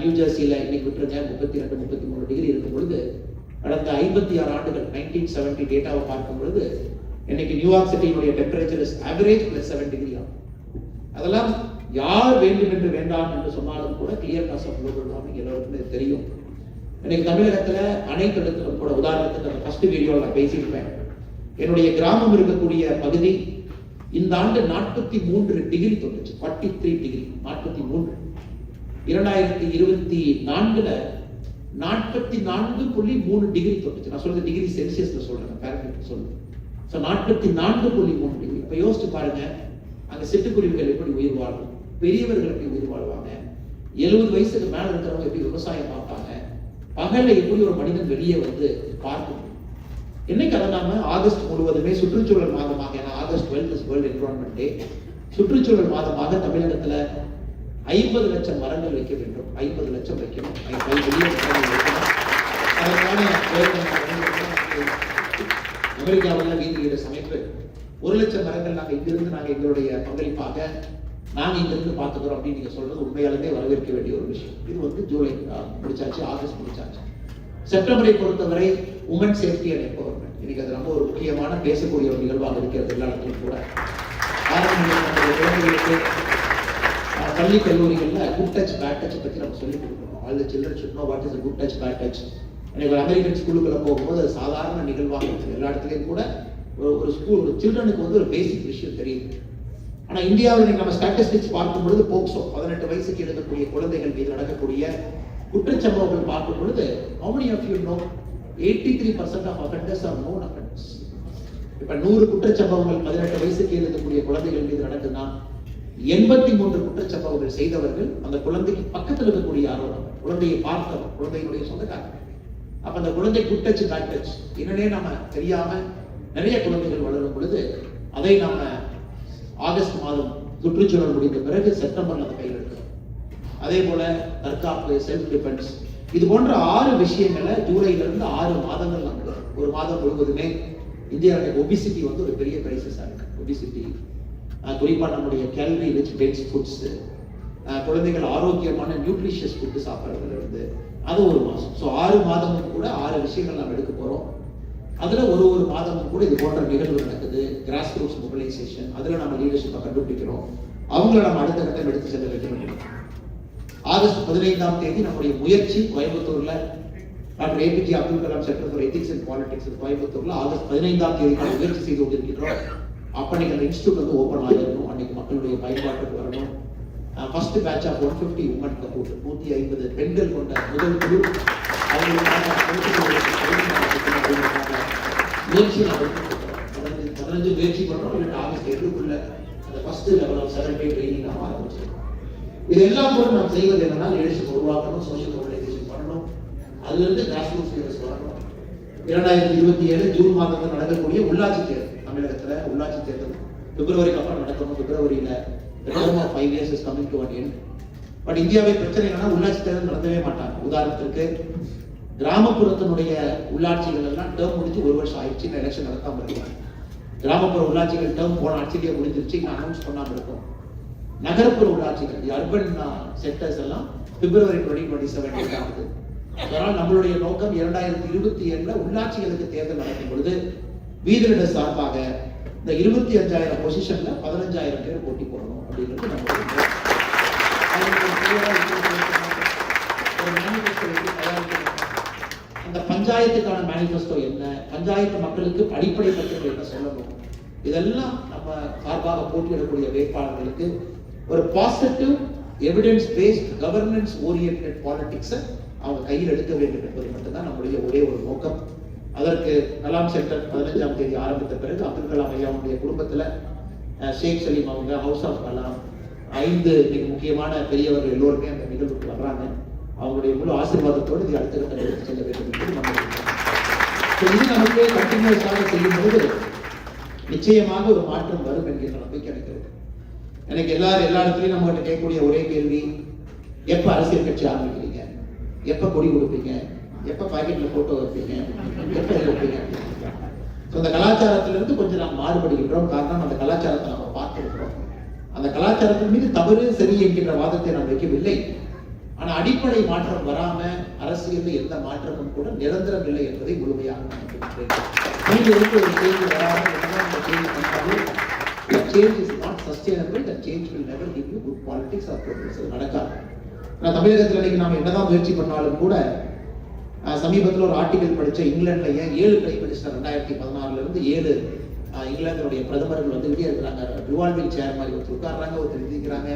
S2: நியூ ஜெர்சியில இன்னைக்கு விட்டுருங்க 32, 33 டிகிரி இருக்கும் பொழுது, கடந்த 56 ஆண்டுகள் 1970 டேட்டாவை பார்க்கும் பொழுது இன்னைக்கு நியூயார்க் சிட்டியினுடைய டெம்பரேச்சர் இஸ் ஆவரேஜ் +7 டிகிரி ஆகும். அதெல்லாம் யார் வேண்டும் என்று வேண்டாம் என்று சொன்னாலும் கூட clear cause of global warming எல்லாருக்குமே தெரியும். இன்னைக்கு தமிழகத்துல அனைத்து இடத்திலும் கூட, உதாரணத்துக்கு அந்த ஃபர்ஸ்ட் வீடியோவில் நான் பேசியிருப்பேன், என்னுடைய கிராமம் இருக்கக்கூடிய பகுதி இந்த ஆண்டு 43 டிகிரி தொட்டுச்சு, 43 டிகிரி, 43. 2024ல 44.3 டிகிரி தொட்டுச்சு. நான் சொல்றது டிகிரி செல்சியஸ்ல சொல்றேன், பாரன்ஹீட் சொல்றேன். So 44.3 degree. இப்ப யோசிச்சு பாருங்க, அங்க சிட்டுக்குருவிகள் எப்படி உயிர் வாழும், பெரியவர்கள் எப்படி உயிர் வாழ்வாங்க, 70 வயசுக்கு மேல இருக்கிறவங்க எப்படி விவசாயம் பார்ப்பாங்க, பகல்ல எப்படி ஒரு மனிதன் வெளியே வந்து பார்க்கணும். இன்னைக்கு அதை நாம ஆகஸ்ட் முழுவதுமே சுற்றுச்சூழல் மாதமாக, ஏன்னா ஆகஸ்ட் 12 இஸ் வேர்ல்ட் என்விரான்மென்ட் டே, சுற்றுச்சூழல் மாதமாக தமிழகத்துல 50 லட்சம் மரங்கள் வைக்க வேண்டும். 50 லட்சம் வைக்கணும். அமெரிக்காவில் வீதியிட சமைப்பு 1 லட்சம் மரங்கள் நாங்கள் இங்கிருந்து எங்களுடைய பங்களிப்பாக நாங்கள் இங்கிருந்து பார்த்துக்கிறோம் அப்படின்னு நீங்க சொல்றது உண்மையாலுமே வரவேற்க வேண்டிய ஒரு விஷயம். இது வந்து ஜூலை முடிச்சாச்சு, ஆகஸ்ட் முடிச்சாச்சு. செப்டம்பரை பொறுத்தவரை உமன் சேஃப்டி அண்ட் எம்பவர்மெண்ட். இன்னைக்கு அது ரொம்ப ஒரு முக்கியமான பேசக்கூடிய ஒரு நிகழ்வாக இருக்கிறது எல்லா இடத்துலையும் கூட. குழந்தைகளுக்கு பள்ளி கல்லூரிகளில் குட் டச் பேட் டச் பற்றி நம்ம சொல்லிக் கொடுக்கணும். All the children should know what is good touch bad touch. இன்னைக்கு ஒரு அமெரிக்கன் ஸ்கூலுக்குள்ள போகும்போது அது சாதாரண நிகழ்வாக இருக்குது. எல்லா இடத்துலையும் கூட ஒரு ஸ்கூல், ஒரு சில்ட்ரனுக்கு வந்து ஒரு பேசிக் விஷயம் தெரியுது. ஆனா இந்தியாவில் நம்ம ஸ்டாட்டிஸ்டிக்ஸ் பார்க்கும் பொழுது போக்சோ 18 வயசுக்கு இருக்கக்கூடிய குழந்தைகள் மீது நடக்கக்கூடிய குற்றச்சம்பவங்கள் பார்க்கும் பொழுது how many of you know 83% of offenders are known offenders. இப்ப 100 குற்றச்சம்பவங்கள் 18 வயசுக்கு இருக்கக்கூடிய குழந்தைகள் மீது நடக்குதுன்னா 83 குற்றச்சம்பவங்கள் செய்தவர்கள் அந்த குழந்தைக்கு பக்கத்தில் இருக்கக்கூடிய யாரோ, குழந்தையை பார்த்தவர், குழந்தையுடைய சொந்தக்காரர். அப்ப அந்த குழந்தை குட் டச் பேட் டச் என்னன்னே நம்ம தெரியாம நிறைய குழந்தைகள் வளரும் பொழுது அதை நாம ஆகஸ்ட் மாதம் சுற்றுச்சூழல் முடிந்த பிறகு செப்டம்பர்ல அந்த கையில் எடுக்கிறோம். அதே போல தற்காப்பு, செல்ஃப் டிஃபென்ஸ், இது போன்ற 6 விஷயங்களை ஜூலைல இருந்து 6 மாதங்கள் நமக்கு, ஒரு மாதம் முழுவதுமே இந்தியாவுடைய ஒபிசிட்டி வந்து ஒரு பெரிய கிரைசிஸா இருக்கு. ஒபிசிட்டி குறிப்பா நம்முடைய கேலரி ரிச் டென்ஸ் ஃபுட்ஸ், குழந்தைகள் ஆரோக்கியமான நியூட்ரிஷியஸ் ஃபுட் சாப்பிட்றதுல இருந்து அது ஒரு மாதம். ஸோ 6 மாதமும் கூட 6 விஷயங்கள் நாம் எடுக்க போறோம். அதுல ஒரு மாதமும் கூட இது போன்ற நிகழ்வு நடக்குது. கிராஸ் ரூட்ஸ் மொபிலைசேஷன், அதுல நம்ம லீடர்ஷிப்பை கண்டுபிடிக்கிறோம், அவங்கள நம்ம அடுத்த கட்டம் எடுத்து செல்ல வைக்க வேண்டும். ஆகஸ்ட் 15ஆம் தேதி நம்முடைய முயற்சி கோயம்புத்தூர்ல doctor APJ Abdul Kalam centre for ethics and politics கோயம்புத்தூர்ல ஆகஸ்ட் 15ஆம் தேதிக்கான முயற்சி செய்து கொண்டிருக்கிறோம். அப்ப நீங்க அந்த இன்ஸ்டியூட் வந்து ஓபன் ஆகிருக்கும். அன்னைக்கு மக்களுடைய பயன்பாட்டுக்கு வரணும். ஃபர்ஸ்ட் பேட்ச் ஆஃப் 150 உமன் கப்பூர் 150 பெண்கள் கொண்ட முதல் குழு அவங்களுக்கான முயற்சி 15 முயற்சி பண்றோம். ஆகஸ்ட் 8க்குள்ள அந்த first level of 7 day training நாம ஆரம்பிச்சிருக்கோம். இதெல்லாம் கூட நாம் செய்வது என்னன்னா லீடர்ஷிப் உருவாக்கணும், சோஷியல் மொபிலைசேஷன் பண்ணணும், அதுல இருந்து கிராஸ் ரூட்ஸ் லீடர்ஸ் வரணும். 2027 ஜூன் மாதத்தில் நடக்கக்கூடிய உள்ளாட்சி தேர்தல், தமிழகத்துல உள்ளாட்சி தேர்தல் பிப்ரவரிக்கு அப்புறம் நடக்கணும். பிப்ரவரியில the term of 5 years is coming to an end. But இந்தியாவில் பிரச்சனை என்னன்னா உள்ளாட்சி தேர்தல் நடத்தவே மாட்டாங்க. உதாரணத்திற்கு கிராமப்புறத்தினுடைய உள்ளாட்சிகள் எல்லாம் டேர்ம் முடிஞ்சு 1 வருஷம் ஆயிடுச்சு, எலெக்ஷன் நடத்தாம இருக்காங்க. கிராமப்புற உள்ளாட்சிகள் டேர்ம் போன ஆட்சியிலேயே முடிஞ்சிருச்சு, அனௌன்ஸ் பண்ணாம இருக்கும். நகரப்புற உள்ளாட்சிகள் அர்பன் செக்டர்ஸ் எல்லாம் பிப்ரவரி 2027 ஆகுது. அதனால் நம்மளுடைய நோக்கம் 2027 உள்ளாட்சிகளுக்கு தேர்தல் நடக்கும் பொழுது வீதியிட சார்பாக இந்த 25,000 பொசிஷன்ல 15,000 பேர் போட்டி போடணும் அப்படிங்கிறது நம்மளுடைய அந்த பஞ்சாயத்துக்கான மேனிஃபெஸ்டோ என்ன, பஞ்சாயத்து மக்களுக்கு அடிப்படை பிரச்சனைகள் என்ன சொல்லணும், இதெல்லாம் நம்ம சார்பாக போட்டியிடக்கூடிய வேட்பாளர்களுக்கு ஒரு positive evidence based governance oriented பாலிடிக்ஸை அவங்க கையில் எடுக்க வேண்டும் என்பது மட்டும்தான் நம்முடைய ஒரே ஒரு நோக்கம். அதற்கு கலாம் சென்டர் 15ஆம் தேதி ஆரம்பித்த பிறகு அப்துல் கலாம் ஐயாவுடைய குடும்பத்துல ஷேக் சலீம் அவங்க, ஹவுஸ் ஆஃப் கலாம், 5 மிக முக்கியமான பெரியவர்கள் எல்லோருமே அந்த நிகழ்வுக்கு வர்றாங்க. அவங்களுடைய முழு ஆசீர்வாதத்தோடு இது அடுத்த கட்ட எடுத்து செல்ல வேண்டும் என்று நம்ம இது நமக்கு கண்டினியூஸாக செய்யும் பொழுது நிச்சயமாக ஒரு மாற்றம் வரும் என்கிற நம்பிக்கை எனக்கு இருக்கு. எனக்கு எல்லா இடத்துலையும் நம்ம கிட்ட கேட்கக்கூடிய ஒரே கேள்வி, எப்ப அரசியல் கட்சி ஆரம்பிக்கிறீங்க, எப்ப கொடி கொடுப்பீங்க, எப்ப பாக்கெட்ல போட்டோ வைப்பீங்க, எப்ப வைப்பீங்க. அந்த கலாச்சாரத்திலிருந்து கொஞ்சம் நாம் மாறுபடுகின்றோம். காரணம் அந்த கலாச்சாரத்தை நம்ம பார்த்திருக்கிறோம். அந்த கலாச்சாரத்தின் மீது தவறு சரி என்கின்ற வாதத்தை நாம் வைக்கவில்லை. ஆனா அடிப்படை மாற்றம் வராம அரசியல் எந்த மாற்றமும் கூட நிரந்தரம் இல்லை என்பதை முழுமையாக ஒரு கேள்வி வராமல் அந்த கேள்வி பண்ணாலும் the change is not sustainable, the change will never give you good politics or progress. அது நடக்காது. நான் தமிழகத்தில் இன்னைக்கு நாம என்னதான் முயற்சி பண்ணாலும் கூட சமீபத்தில் ஒரு ஆர்டிகல் படிச்ச இங்கிலாந்துல ஏன் 7 பிரைம் மினிஸ்டர் 2016 இருந்து 7 இங்கிலாந்துடைய பிரதமர்கள் வந்துகிட்டே இருக்கிறாங்க. ரிவால்விங் சேர் மாதிரி ஒருத்தர் உட்கார்றாங்க, ஒருத்தர் எழுதிக்கிறாங்க.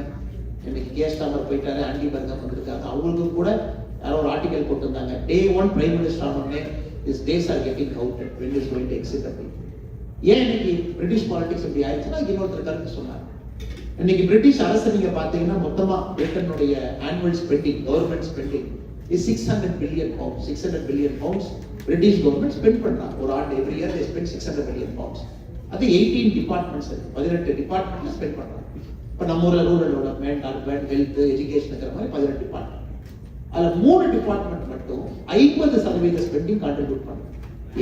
S2: இன்னைக்கு கேஸ்டாமர் போயிட்டாரு, ஆண்டி பர்கம் வந்திருக்காங்க. அவங்களுக்கும் கூட யாரோ ஒரு ஆர்டிகல் போட்டிருந்தாங்க, Day 1 பிரைம் மினிஸ்டர் ஆனோடனே his days are getting counted when he is going to exit the bill. ஏன் இன்னைக்கு பிரிட்டிஷ் பாலிடிக்ஸ் இப்படி ஆயிடுச்சுன்னா இன்னொருத்தர் கருத்து சொன்னார். இன்னைக்கு பிரிட்டிஷ் அரசு நீங்க பாத்தீங்கன்னா மொத்தமா பிரிட்டனுடைய annual spending, government spending is 600 billion pounds. 600 billion pounds British government spend பண்றாங்க ஒரு ஆண்டு. Every year they spend 600 billion pounds. அது 18 டிபார்ட்மெண்ட்ஸ் இருக்கு, 18 டிபார்ட்மெண்ட்ல ஸ்பெண்ட் பண்றாங்க. இப்ப நம்ம ஊர்ல ரூரல் டெவலப்மெண்ட், அர்பன், ஹெல்த், எஜுகேஷன்ங்கிற மாதிரி 18 டிபார்ட்மெண்ட். அதுல 3 டிபார்ட்மெண்ட் மட்டும் 50% ஸ்பெண்டிங் கான்ட்ரிபியூட் பண்ணும்.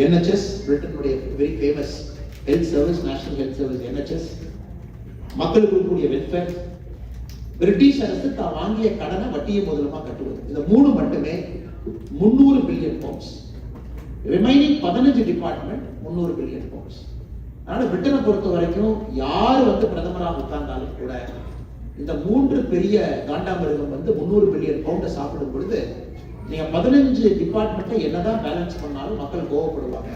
S2: NHS, பிரிட்டனுடைய very famous health service, national health service NHS, மக்களுக்கு இருக்கக்கூடிய வெல்ஃபேர், பிரிட்டிஷ் அரசு தான் வாங்கிய கடனை வட்டியை முதலமா கட்டுவது. இந்த 3 மட்டுமே 300 billion pounds. Remaining 15 department 300 billion pounds. அதனால பிரிட்டனை பொறுத்த வரைக்கும் யார் பிரதமராக உட்கார்ந்தாலும் கூட இந்த 3 பெரிய காண்டாமிருகம் 300 பில்லியன் பவுண்டை சாப்பிடும் பொழுது நீங்க 15 டிபார்ட்மெண்ட்டை என்னதான் பேலன்ஸ் பண்ணாலும் மக்கள் கோவப்படுவாங்க,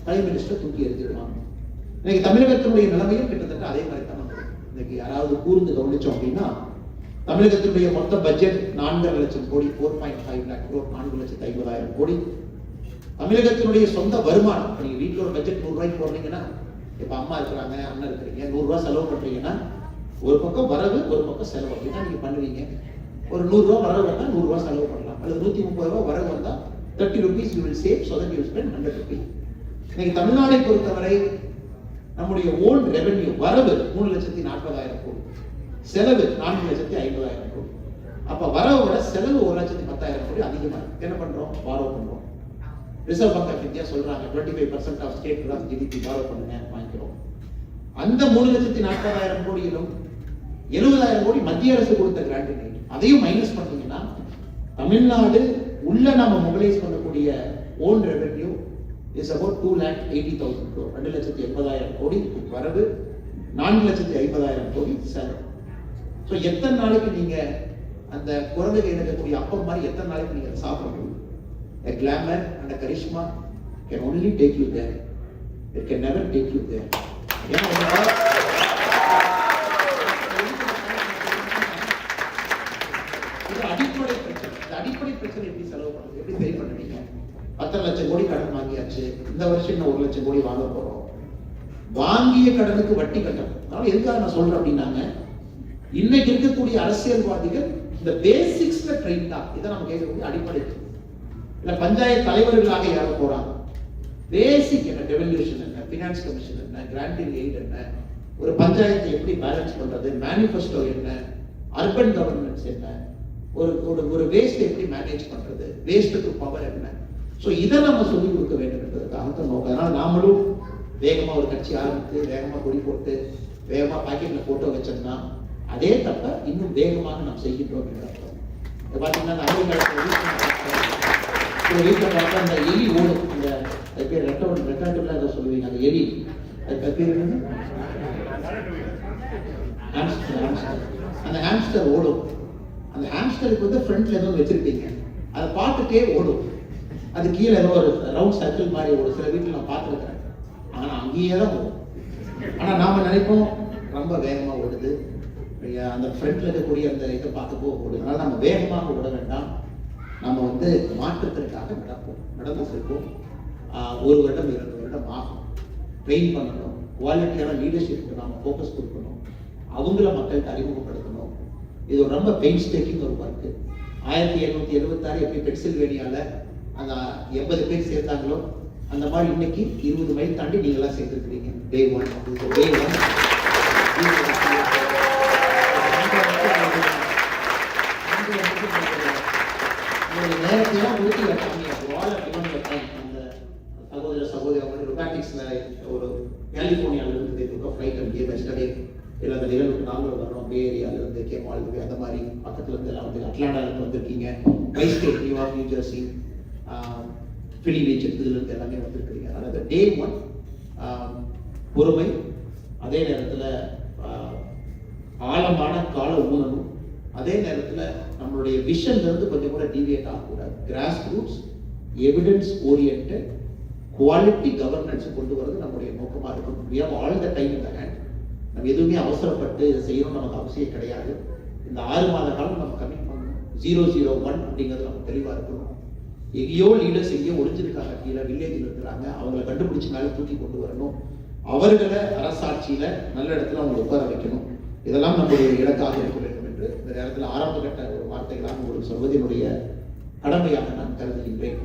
S2: பிரைம் மினிஸ்டர் தூக்கி எறிஞ்சிடுவாங்க. இன்னைக்கு தமிழகத்தினுடைய நிலைமையும் கிட்டத்தட்ட அதே மாதிரி தான். இன்னைக்கு யாராவது கூர்ந்து கவனிச்சோம் அப்படின்னா தமிழகத்தினுடைய மொத்த பட்ஜெட் 4.5 லட்சம் கோடி, 4.5 lakh crore, 4,50,000 கோடி. தமிழகத்தினுடைய சொந்த வருமானம், நீங்க வீட்டுல ஒரு பட்ஜெட் 100 ரூபாய்க்கு போடுறீங்கன்னா, இப்ப அம்மா இருக்கிறாங்க, அண்ணன் இருக்கிறீங்க, 100 ரூபாய் செலவு பண்றீங்கன்னா ஒரு பக்கம் வரவு, ஒரு பக்கம் செலவு அப்படின்னா நீங்க பண்ணுவீங்க. ஒரு 100 ரூபாய் வரவு வந்தா 100 ரூபாய் செலவு பண்ணலாம், அல்லது 130 ரூபாய் வரவு வந்தா 30 rupees you will save, so that you will spend 100 rupees. இன்னைக்கு தமிழ்நாடை பொறுத்தவரை நம்முடைய ஓன் ரெவென்யூ வரவு 3,40,000 கோடி, செலவு 4,50,000 கோடி. அப்ப வரவோட செலவு 1,10,000 கோடி அதிகமா இருக்கு. என்ன பண்றோம்? பாரோ பண்றோம். ரிசர்வ் பேங்க் ஆஃப் இந்தியா சொல்றாங்க 25% of state gross GDP borrow பண்ணுங்க, வாங்கிக்கிறோம். அந்த 3,40,000 கோடியிலும் 70,000 கோடி மத்திய அரசு கொடுத்த கிராண்ட், அதையும் மைனஸ் பண்ணீங்கன்னா தமிழ்நாடு உள்ள நாம மொபிலைஸ் பண்ணக்கூடிய own revenue is about 2,80,000 crore. 2,80,000 கோடி வரவு, 4,50,000 கோடி செலவு. ஸோ எத்தனை நாளைக்கு நீங்க அந்த குழந்தைகள் எடுக்கக்கூடிய அப்பம் மாதிரி எத்தனை நாளைக்கு நீங்க சாப்பிட முடியும்? A glamour and a charisma can only take you there. It can never take you there. ஏன்னா இது அடிப்படை பிரச்சனை. இந்த அடிப்படை பிரச்சனை எப்படி செலவு பண்ணுறது, எப்படி சரி பண்ணுவீங்க? 10 லட்சம் கோடி கடன் வாங்கியாச்சு, இந்த வருஷம் இன்னும் 1 லட்சம் கோடி வாங்க போறோம். வாங்கிய கடனுக்கு வட்டி கட்டணும். அதனால எதுக்காக நான் சொல்றேன் அப்படின்னாங்க, இன்னைக்கு இருக்கக்கூடிய அரசியல்வாதிகள் இந்த பேசிக்ஸ்ல ட்ரெயின் தான். இதை நம்ம கேட்கக்கூடிய அடிப்படை. இல்ல பஞ்சாயத்து தலைவர்களாக யார போறாங்க, பேசிக் என்ன, டெவல்யூஷன் என்ன, பினான்ஸ் கமிஷன் என்ன, கிராண்டிங் எய்ட் என்ன, ஒரு பஞ்சாயத்தை எப்படி பேலன்ஸ் பண்றது, மேனிஃபெஸ்டோ என்ன, அர்பன் கவர்னன்ஸ் என்ன, ஒரு வேஸ்ட் எப்படி மேனேஜ் பண்றது, வேஸ்ட் டு பவர் என்ன. சோ இதை நம்ம சொல்லிக் கொடுக்க வேண்டும் என்பதற்காக தான் நோக்கம். அதனால நாமளும் வேகமா ஒரு கட்சி ஆரம்பித்து வேகமா கொடி போட்டு வேகமா பாக்கெட்ல போட்டோ வச்சோம்னா அதே தப்ப இன்னும் வேகமாக நாம் செய்கின்றோம் என்று அர்த்தம். பாத்தீங்கன்னா வீட்டில் பார்த்தா அந்த எலி ஓடும், அந்த பேர் ரெக்கார்டுல அதை சொல்லுவீங்க, அந்த எலி, அது பேர் என்ன, அந்த ஹாம்ஸ்டர் ஓடும். அந்த ஹாம்ஸ்டருக்கு வந்து ஃப்ரண்ட்ல ஏதோ வச்சிருப்பீங்க, அதை பார்த்துட்டே ஓடும். அது கீழே ஏதோ ஒரு ரவுண்ட் சர்க்கிள் மாதிரி ஒரு சில வீட்டில் நான் பார்த்துருக்கிறேன். ஆனா அங்கேயே தான் ஓடும். ஆனா நாம நினைப்போம் ரொம்ப வேகமா ஓடுது, அந்த ஃப்ரண்ட்ல இருக்கக்கூடிய அந்த இதை பார்த்துப்போ ஓடுது. அதனால நம்ம வேகமாக ஓட வேண்டாம். நம்ம வந்து மாற்றத்திற்காக நடந்து செல்வோம். 1 வருடம் 2 வருடம் ஆகும். ட்ரெயின் பண்ணணும், குவாலிட்டியான லீடர்ஷிப்க்கு நாம ஃபோக்கஸ் கொடுக்கணும், அவங்கள மக்களுக்கு அறிமுகப்படுத்தணும். இது ஒரு ரொம்ப பெயின்ஸ் டேக்கிங் ஒரு ஒர்க்கு. 1776 எப்படி பென்சில்வேனியால அந்த 80 பேர் சேர்ந்தாங்களோ அந்த மாதிரி இன்னைக்கு 20 மைல் தாண்டி நீங்களாம் சேர்த்துருக்கிறீங்க. டே 1 நேரத்தையும் ஊட்டி வைக்காம அந்த சகோதரர் ரொபாட்டிக்ஸ்ல ஒரு கலிபோர்னியால இருந்து ஃபிளைட் அங்கே வெஸ்டர்டே இல்லை அந்த நிகழ்வுக்கு நாங்களும் வர்றோம். பே ஏரியால இருந்து கேமால் அந்த மாதிரி பக்கத்துல இருந்து எல்லாம் வந்து அட்லாண்டால இருந்து வந்திருக்கீங்க. பை state New York, New Jersey, Philly beach இதுல இருந்து எல்லாமே வந்திருக்கிறீங்க. அதனால டே 1 பொறுமை, அதே நேரத்துல ஆழமான கால ஊனமும், அதே நேரத்துல நம்மளுடைய விஷன்ல இருந்து கொஞ்சம் கூட டீவியேட் ஆகக்கூடாது. Cross roots evidence oriented quality governance கொண்டு வரது நம்முடைய நோக்கமா இருக்கும். we have all the time in the hand. நம்ம எதுவுமே அவசரப்பட்டு இதை செய்யணும் நமக்கு அவசியம் கிடையாது. இந்த 6 மாத காலம் நம்ம கமிட் பண்ணணும். 001 அப்படிங்கிறது நம்ம தெளிவா இருக்கணும். எங்கேயோ லீடர்ஸ் எங்கேயோ ஒளிஞ்சிருக்காங்க, கீழே வில்லேஜில் இருக்கிறாங்க, அவங்களை கண்டுபிடிச்சு மேலே தூக்கி கொண்டு வரணும். அவர்களை அரசாட்சியில நல்ல இடத்துல அவங்க உட்கார வைக்கணும். இதெல்லாம் நம்முடைய இலக்காக இருக்க வேண்டும் என்று இந்த நேரத்தில் ஆரம்ப கட்ட ஒரு வார்த்தைகளாக உங்களுக்கு சொல்வது என்னுடைய கடமையாக நான் கருதுகின்றேன்.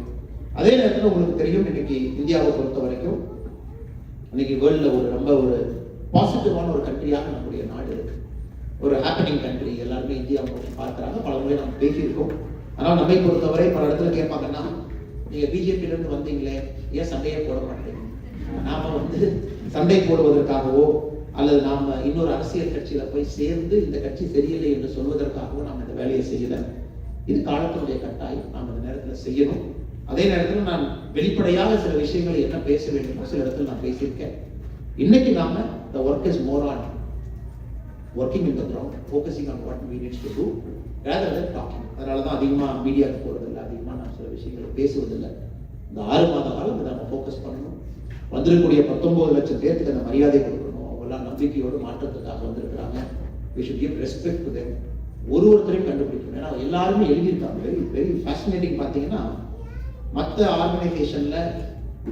S2: அதே நேரத்தில் உங்களுக்கு தெரியும், இன்னைக்கு இந்தியாவை பொறுத்த வரைக்கும் இன்னைக்கு வேர்ல்டில் ரொம்ப ஒரு பாசிட்டிவான ஒரு கண்ட்ரியாக நம்முடைய நாடு இருக்கு. ஒரு ஹாப்பனிங் கண்ட்ரி, எல்லாருமே இந்தியாவை நோக்கி பார்க்குறாங்க. பல முறை நம்ம பேசியிருக்கோம். ஆனால் நம்மை பொறுத்தவரை பல இடத்துல கேட்பாங்கன்னா, நீங்க பிஜேபியில இருந்து வந்தீங்களே, ஏன் சண்டையே போட மாட்டீங்க? நாம வந்து சண்டை போடுவதற்காகவோ அல்லது நாம இன்னொரு அரசியல் கட்சியில போய் சேர்ந்து இந்த கட்சி சரியில்லை என்று சொல்வதற்காகவோ நாம் இந்த வேலையை செய்யல. இது காலத்தினுடைய கட்டாயம், நாம் இந்த நேரத்தில் செய்யணும். அதே நேரத்தில் நான் வெளிப்படையாக சில விஷயங்களை என்ன பேச வேண்டுமோ சில இடத்துல நான் பேசியிருக்கேன். இன்னைக்கு நாம the work is more on working in the ground, focusing on what we need to do rather than talking. அதனாலதான் அதிகமா மீடியாவுக்கு போறதில்லை, அதிகமா நான் சில விஷயங்களை பேசுவதில்லை. இந்த 6 மாத காலம் இதை நம்ம ஃபோக்கஸ் பண்ணணும். வந்திருக்கக்கூடிய 19 லட்சம் பேருக்கு அந்த மரியாதை கொடுக்கணும். அவங்கெல்லாம் நம்பிக்கையோடு மாற்றத்துக்காக வந்திருக்கிறாங்க. we should give respect to them. ஒருத்தரையும் கண்டுபிடிக்கணும். ஏன்னா எல்லாருமே எழுதியிருக்காங்க. Very very fascinating. பார்த்தீங்கன்னா மற்ற ஆர்கனைசேஷன்ல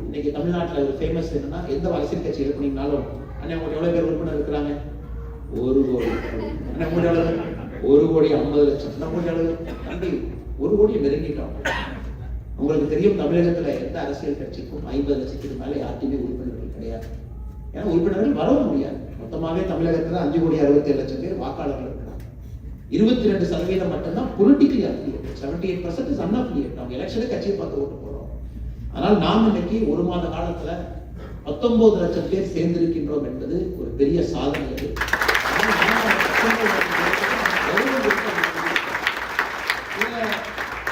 S2: இன்னைக்கு தமிழ்நாட்டில் ஒரு ஃபேமஸ் என்னன்னா, எந்த அரசியல் கட்சி எழுப்பினீங்கனாலும் அண்ணா உங்களுக்கு எவ்வளவு பேர் உறுப்பினர் இருக்கிறாங்க? 1 கோடி. அண்ணா உங்களுக்கு எவ்வளவு? 1,50,00,000. உங்களுக்கு எவ்வளவு? 1 கோடியை நெருங்கிட்டோம். உங்களுக்கு தெரியும், தமிழகத்துல எந்த அரசியல் கட்சிக்கும் 50 லட்சத்துக்கு மேல யாருக்குமே உறுப்பினர்கள் கிடையாது. ஏன்னா உறுப்பினர்கள் வரவும் முடியாது. மொத்தமாவே தமிழகத்துல 5,67,00,000 பேர் வாக்காளர்கள் இருக்கிறாங்க. 22% மட்டும்தான் பொலிட்டிக்கலி அஃபிலியேட்டட். 78% இஸ் அன்அஃபிலியேட்டட். நம்ம எலெக்ஷனுக்கு கட்சியை பார்த்து ஓட்டு போறோம். ஆனால் நாம் இன்னைக்கு 1 மாத காலத்துல 19 லட்சம் பேர் சேர்ந்திருக்கின்றோம் என்பது ஒரு பெரிய சாதனை.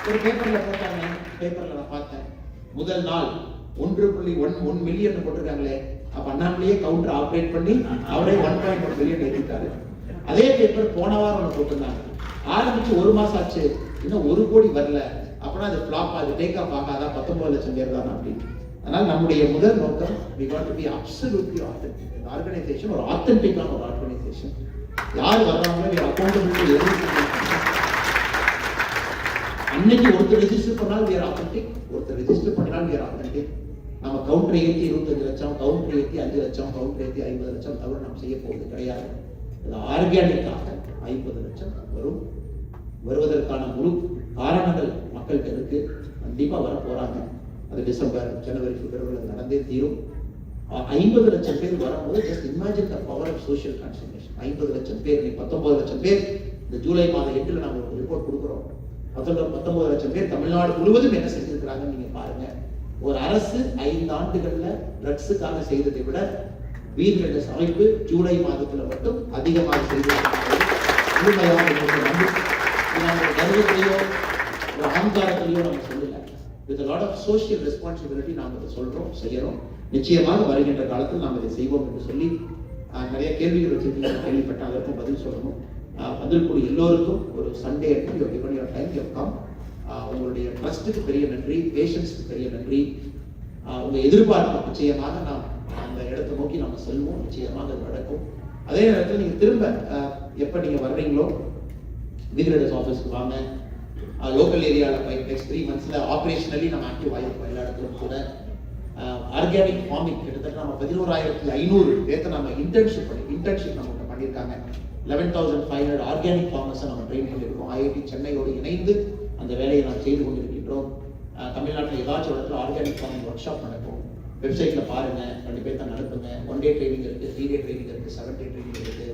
S2: ஒரு பேப்பர்ல போட்டாங்க, பேப்பர்ல நான் பார்த்தேன், முதல் நாள் 1.1 மில்லியன் போட்டிருக்காங்களே, அப்ப அண்ணாமலையே கவுண்டர் ஆபரேட் பண்ணி அவரே 1.1 மில்லியன் ஏற்றிட்டாரு. அதே பேப்பர் போன வாரம் ஒன்று போட்டிருந்தாங்க, ஆரம்பிச்சு 1 மாசம் ஆச்சு, இன்னும் 1 கோடி வரல அப்படின்னா அது ஃபிளாப் ஆகுது, டேக் ஆஃப் ஆகாதா, 19 லட்சம் பேர் தானே அப்படின்னு. அதனால நம்முடைய முதல் நோக்கம் we got to be absolutely authentic. இந்த ஆர்கனைசேஷன் ஒரு ஆத்தென்டிக்கான ஒரு ஆர்கனைசேஷன். யார் வர்றாங்களோ we are accountable to everything. அன்னைக்கு ஒருத்தர் ரெஜிஸ்டர் பண்ணால் we are authentic, ஒருத்தர் ரெஜிஸ்டர் பண்ணினால் we are authentic. நம்ம கவுண்டர் ஏற்றி 25 லட்சம், கவுண்டர் ஏற்றி 5 லட்சம், கவுண்டர் ஏற்றி 50 லட்சம் தவிர நாம் செய்ய போவது கிடையாது. இது ஆர்கானிக்காக 50 லட்சம் வரும். வருவதற்கான முழு காரணங்கள் மக்கள்கிட்ட இருக்கு, கண்டிப்பா வர போறாங்க. அது டிசம்பர், ஜனவரி, பிப்ரவரி நடந்தே தீரும். 50 லட்சம் பேர் வரும்போது just imagine the power of social transformation. 50 லட்சம் பேர், 19 லட்சம் பேர் இந்த ஜூலை மாதம் 8ல் நாங்கள் ஒரு ரிப்போர்ட் கொடுக்குறோம். 19 லட்சம் பேர் தமிழ்நாடு முழுவதும் என்ன செஞ்சிருக்கிறாங்கன்னு நீங்க பாருங்க. ஒரு அரசு 5 ஆண்டுகள்ல ட்ரக்ஸுக்காக செய்ததை விட வீரர்கள அமைப்பு ஜூலை மாதத்துல மட்டும் அதிகமாக செய்திருக்கிறார்கள். முழுமையாக கர்வத்தையோ ஒரு அகங்காரத்தையோ நம்ம சொல்லல. With a lot of social responsibility நாம் இதை சொல்றோம், செய்யறோம். நிச்சயமாக வருகின்ற காலத்தில் நாம் இதை செய்வோம் என்று சொல்லி நிறைய கேள்விகள் வச்சிருக்கீங்க, கேள்விப்பட்ட அதற்கும் பதில் சொல்லணும். வந்திருக்கூடிய எல்லோருக்கும் ஒரு சண்டே டைம் கம். உங்களுடைய ட்ரஸ்ட்டுக்கு பெரிய நன்றி, பேஷன்ஸ்க்கு பெரிய நன்றி. உங்க எதிர்பார்ப்பு நிச்சயமாக நாம் அந்த இடத்தை நோக்கி நம்ம செல்வோம், நிச்சயமாக அது நடக்கும். அதே நேரத்தில் நீங்க திரும்ப எப்ப நீங்க வர்றீங்களோ விதிரடஸ் ஆஃபீஸ்க்கு வாங்க. லோக்கல் ஏரியாவில் நெக்ஸ்ட் 3 monthsல ஆபரேஷனலி நம்ம ஆக்டிவ் ஆகிருக்கோம் எல்லா இடத்துலும் கூட. ஆர்கானிக் ஃபார்மிங் கிட்டத்தட்ட நம்ம 11,500 பேர்த்த நம்ம இன்டர்ன்ஷிப் நம்ம பண்ணியிருக்காங்க. 11,500 ஆர்கானிக் ஃபார்மர்ஸை நம்ம ட்ரெயின் பண்ணியிருக்கோம். IIT சென்னையோடு இணைந்து அந்த வேலையை நாம் செய்து கொண்டிருக்கின்றோம். தமிழ்நாட்டில் ஏதாச்சும் இடத்துல ஆர்கானிக் ஃபார்மிங் ஒர்க் ஷாப் நடக்கும். வெப்சைட்ல பாருங்க, 2 பேர் தான் நடத்துங்க. 1 day ட்ரைனிங் இருக்கு, 3 day ட்ரைனிங் இருக்கு, 7 day ட்ரைனிங் இருக்கு.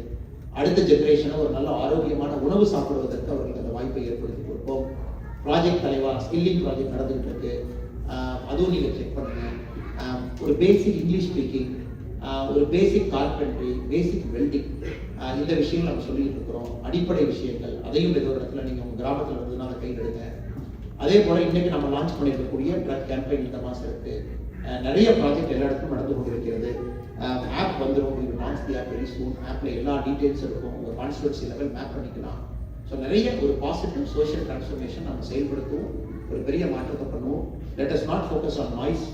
S2: அடுத்த ஜெனரேஷனை ஒரு நல்ல ஆரோக்கியமான உணவு சாப்பிடுவதற்கு அவர்களுக்கு அந்த வாய்ப்பை ஏற்படுத்தி கொடுப்போம். ப்ராஜெக்ட் தலைவா ஸ்கில்லிங் ப்ராஜெக்ட் நடந்துகிட்டு இருக்கு, அதுவும் நீங்க செக் பண்ணுங்க. ஒரு பேசிக் இங்கிலீஷ் ஸ்பீக்கிங், ஒரு பேசிக் கார்பென்ட்ரி, பேசிக் வெல்டிங், இந்த விஷயங்கள் நம்ம சொல்லிட்டு இருக்கிறோம். அடிப்படை விஷயங்கள் அதையும் ஏதோ இடத்துல நீங்க உங்க கிராமத்துல இருந்ததுன்னா அதை கையில் எடுங்க. அதே போல இன்னைக்கு நம்ம லான்ச் பண்ணிருக்கக்கூடிய ட்ரக் கேம்பெயின் இந்த மாசம் இருக்கு. நிறைய ப்ராஜெக்ட் எல்லா இடத்துக்கும் நடந்து கொண்டிருக்கிறது. ஆப் வந்துடும், நீங்கள் launch the app very soon. ஆப்ல எல்லா டீடைல்ஸ் இருக்கும், உங்க கான்ஸ்டிட்யூன்சி லெவல் மேப் பண்ணிக்கலாம். ஸோ நிறைய ஒரு பாசிட்டிவ் சோஷியல் டிரான்ஸ்ஃபர்மேஷன் நம்ம செயல்படுத்துவோம், ஒரு பெரிய மாற்றத்தை பண்ணுவோம். Let us not focus on noise.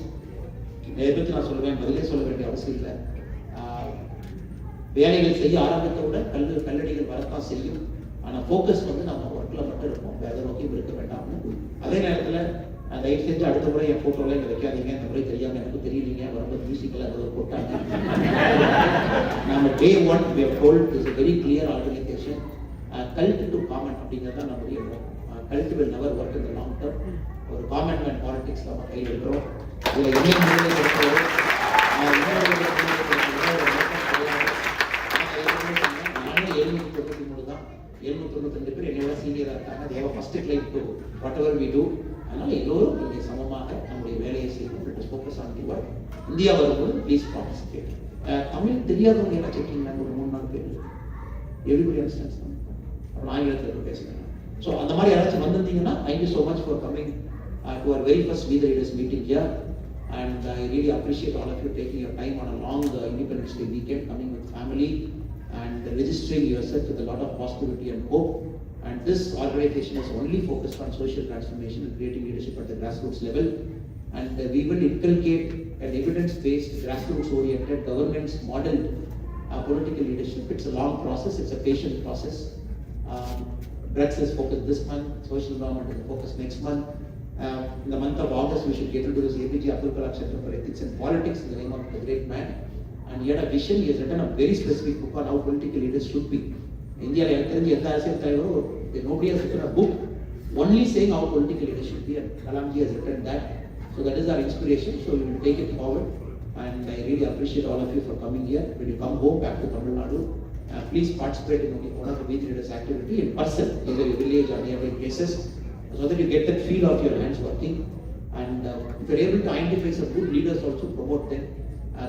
S2: இதை பற்றி நான் சொல்லுவேன், பதிலே சொல்ல வேண்டிய அவசியம் இல்லை. வேலைகள் செய்ய ஆரம்பித்தவுடன் கல்லடிகள் வரத்தான் செய்யும். ஆனால் ஃபோக்கஸ் வந்து நம்ம ஒர்க்கில் மட்டும் இருப்போம், வேலை நோக்கி இருக்க வேண்டாம்னு. அதே நேரத்தில் தயவு செஞ்சு அடுத்த முறை என் ஃபோட்டோலாம் இங்கே வைக்காதீங்க. இந்த முறை தெரியாமல் எனக்கு தெரியலீங்க, வரும்போது மியூசிக்கெல்லாம் ஏதோ போட்டாங்க. நம்ம day 1 we have told this is a very clear organization. Cult to common அப்படிங்கிறது தான் நம்முடைய cult will never work in the long term. ஒரு common man politics நம்ம கையில் இருக்கிறோம். இதில் என்ன நானே 793 தான், 792 பேர் என்னோட சீனியராக இருக்காங்க. they have a first claim to whatever we do. அதனால எல்லோரும் இங்கே சமமாக நம்முடைய வேலையை செய்யணும். Let us focus on the work. India வரும்போது ப்ளீஸ் பார்ட்டிசிபேட். தமிழ் தெரியாதவங்க என்ன செக்கிங் ஒரு 3-4 பேர் எவ்ரிபடி அண்டர்ஸ்டாண்ட்ஸ். அப்புறம் ஆங்கிலத்தில் பேசுகிறேன். ஸோ அந்த மாதிரி யாராச்சும் வந்திருந்தீங்கன்னா thank you so much for coming to our very first We the Leaders meeting here. And I really appreciate all of you taking your time on a long Independence Day weekend, coming with family and registering yourself with a lot of positivity and hope. And this organization is only focused on social transformation and creating leadership at the grassroots level. And we will inculcate an evidence-based, grassroots-oriented, governance-modeled political leadership. It's a long process. It's a patient process. Drugs is focused this month. Social government is focused next month. In the month of August, we should get into this APJ Abdul Kalam Center for Ethics and Politics in the name of the great man. And he had a vision. He has written a very specific book on how political leaders should be. India, nobody has written a book only saying how political leaders should be, and Kalamji has written that. So that is our inspiration. So we will take it forward, and I really appreciate all of you for coming here. When you come home back to Tamil Nadu, please participate in one of the We the Leaders activity in person, either your village or nearby places, so that you get that feel of your hands working. And if you are able to identify some good leaders, also promote them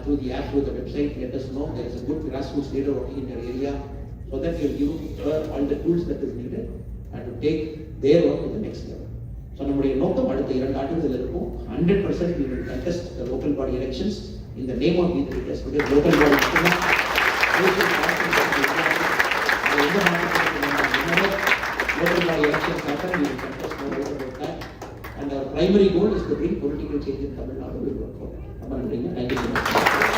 S2: through the app, through the website. Let us know there is a good grassroots leader working in your area, so that you give her all the tools that is needed and to take their work to the next level. So நம்முடைய நோக்கம் அடுத்த 2 ஆண்டுகள் இருக்கும். 100% we will contest the local body elections in the name of We the Leaders. Because local body elections Tamil Nadu elections happen, we will contest more about that. And our primary goal is to bring political change in Tamil Nadu. We will work for it. Thank you so much.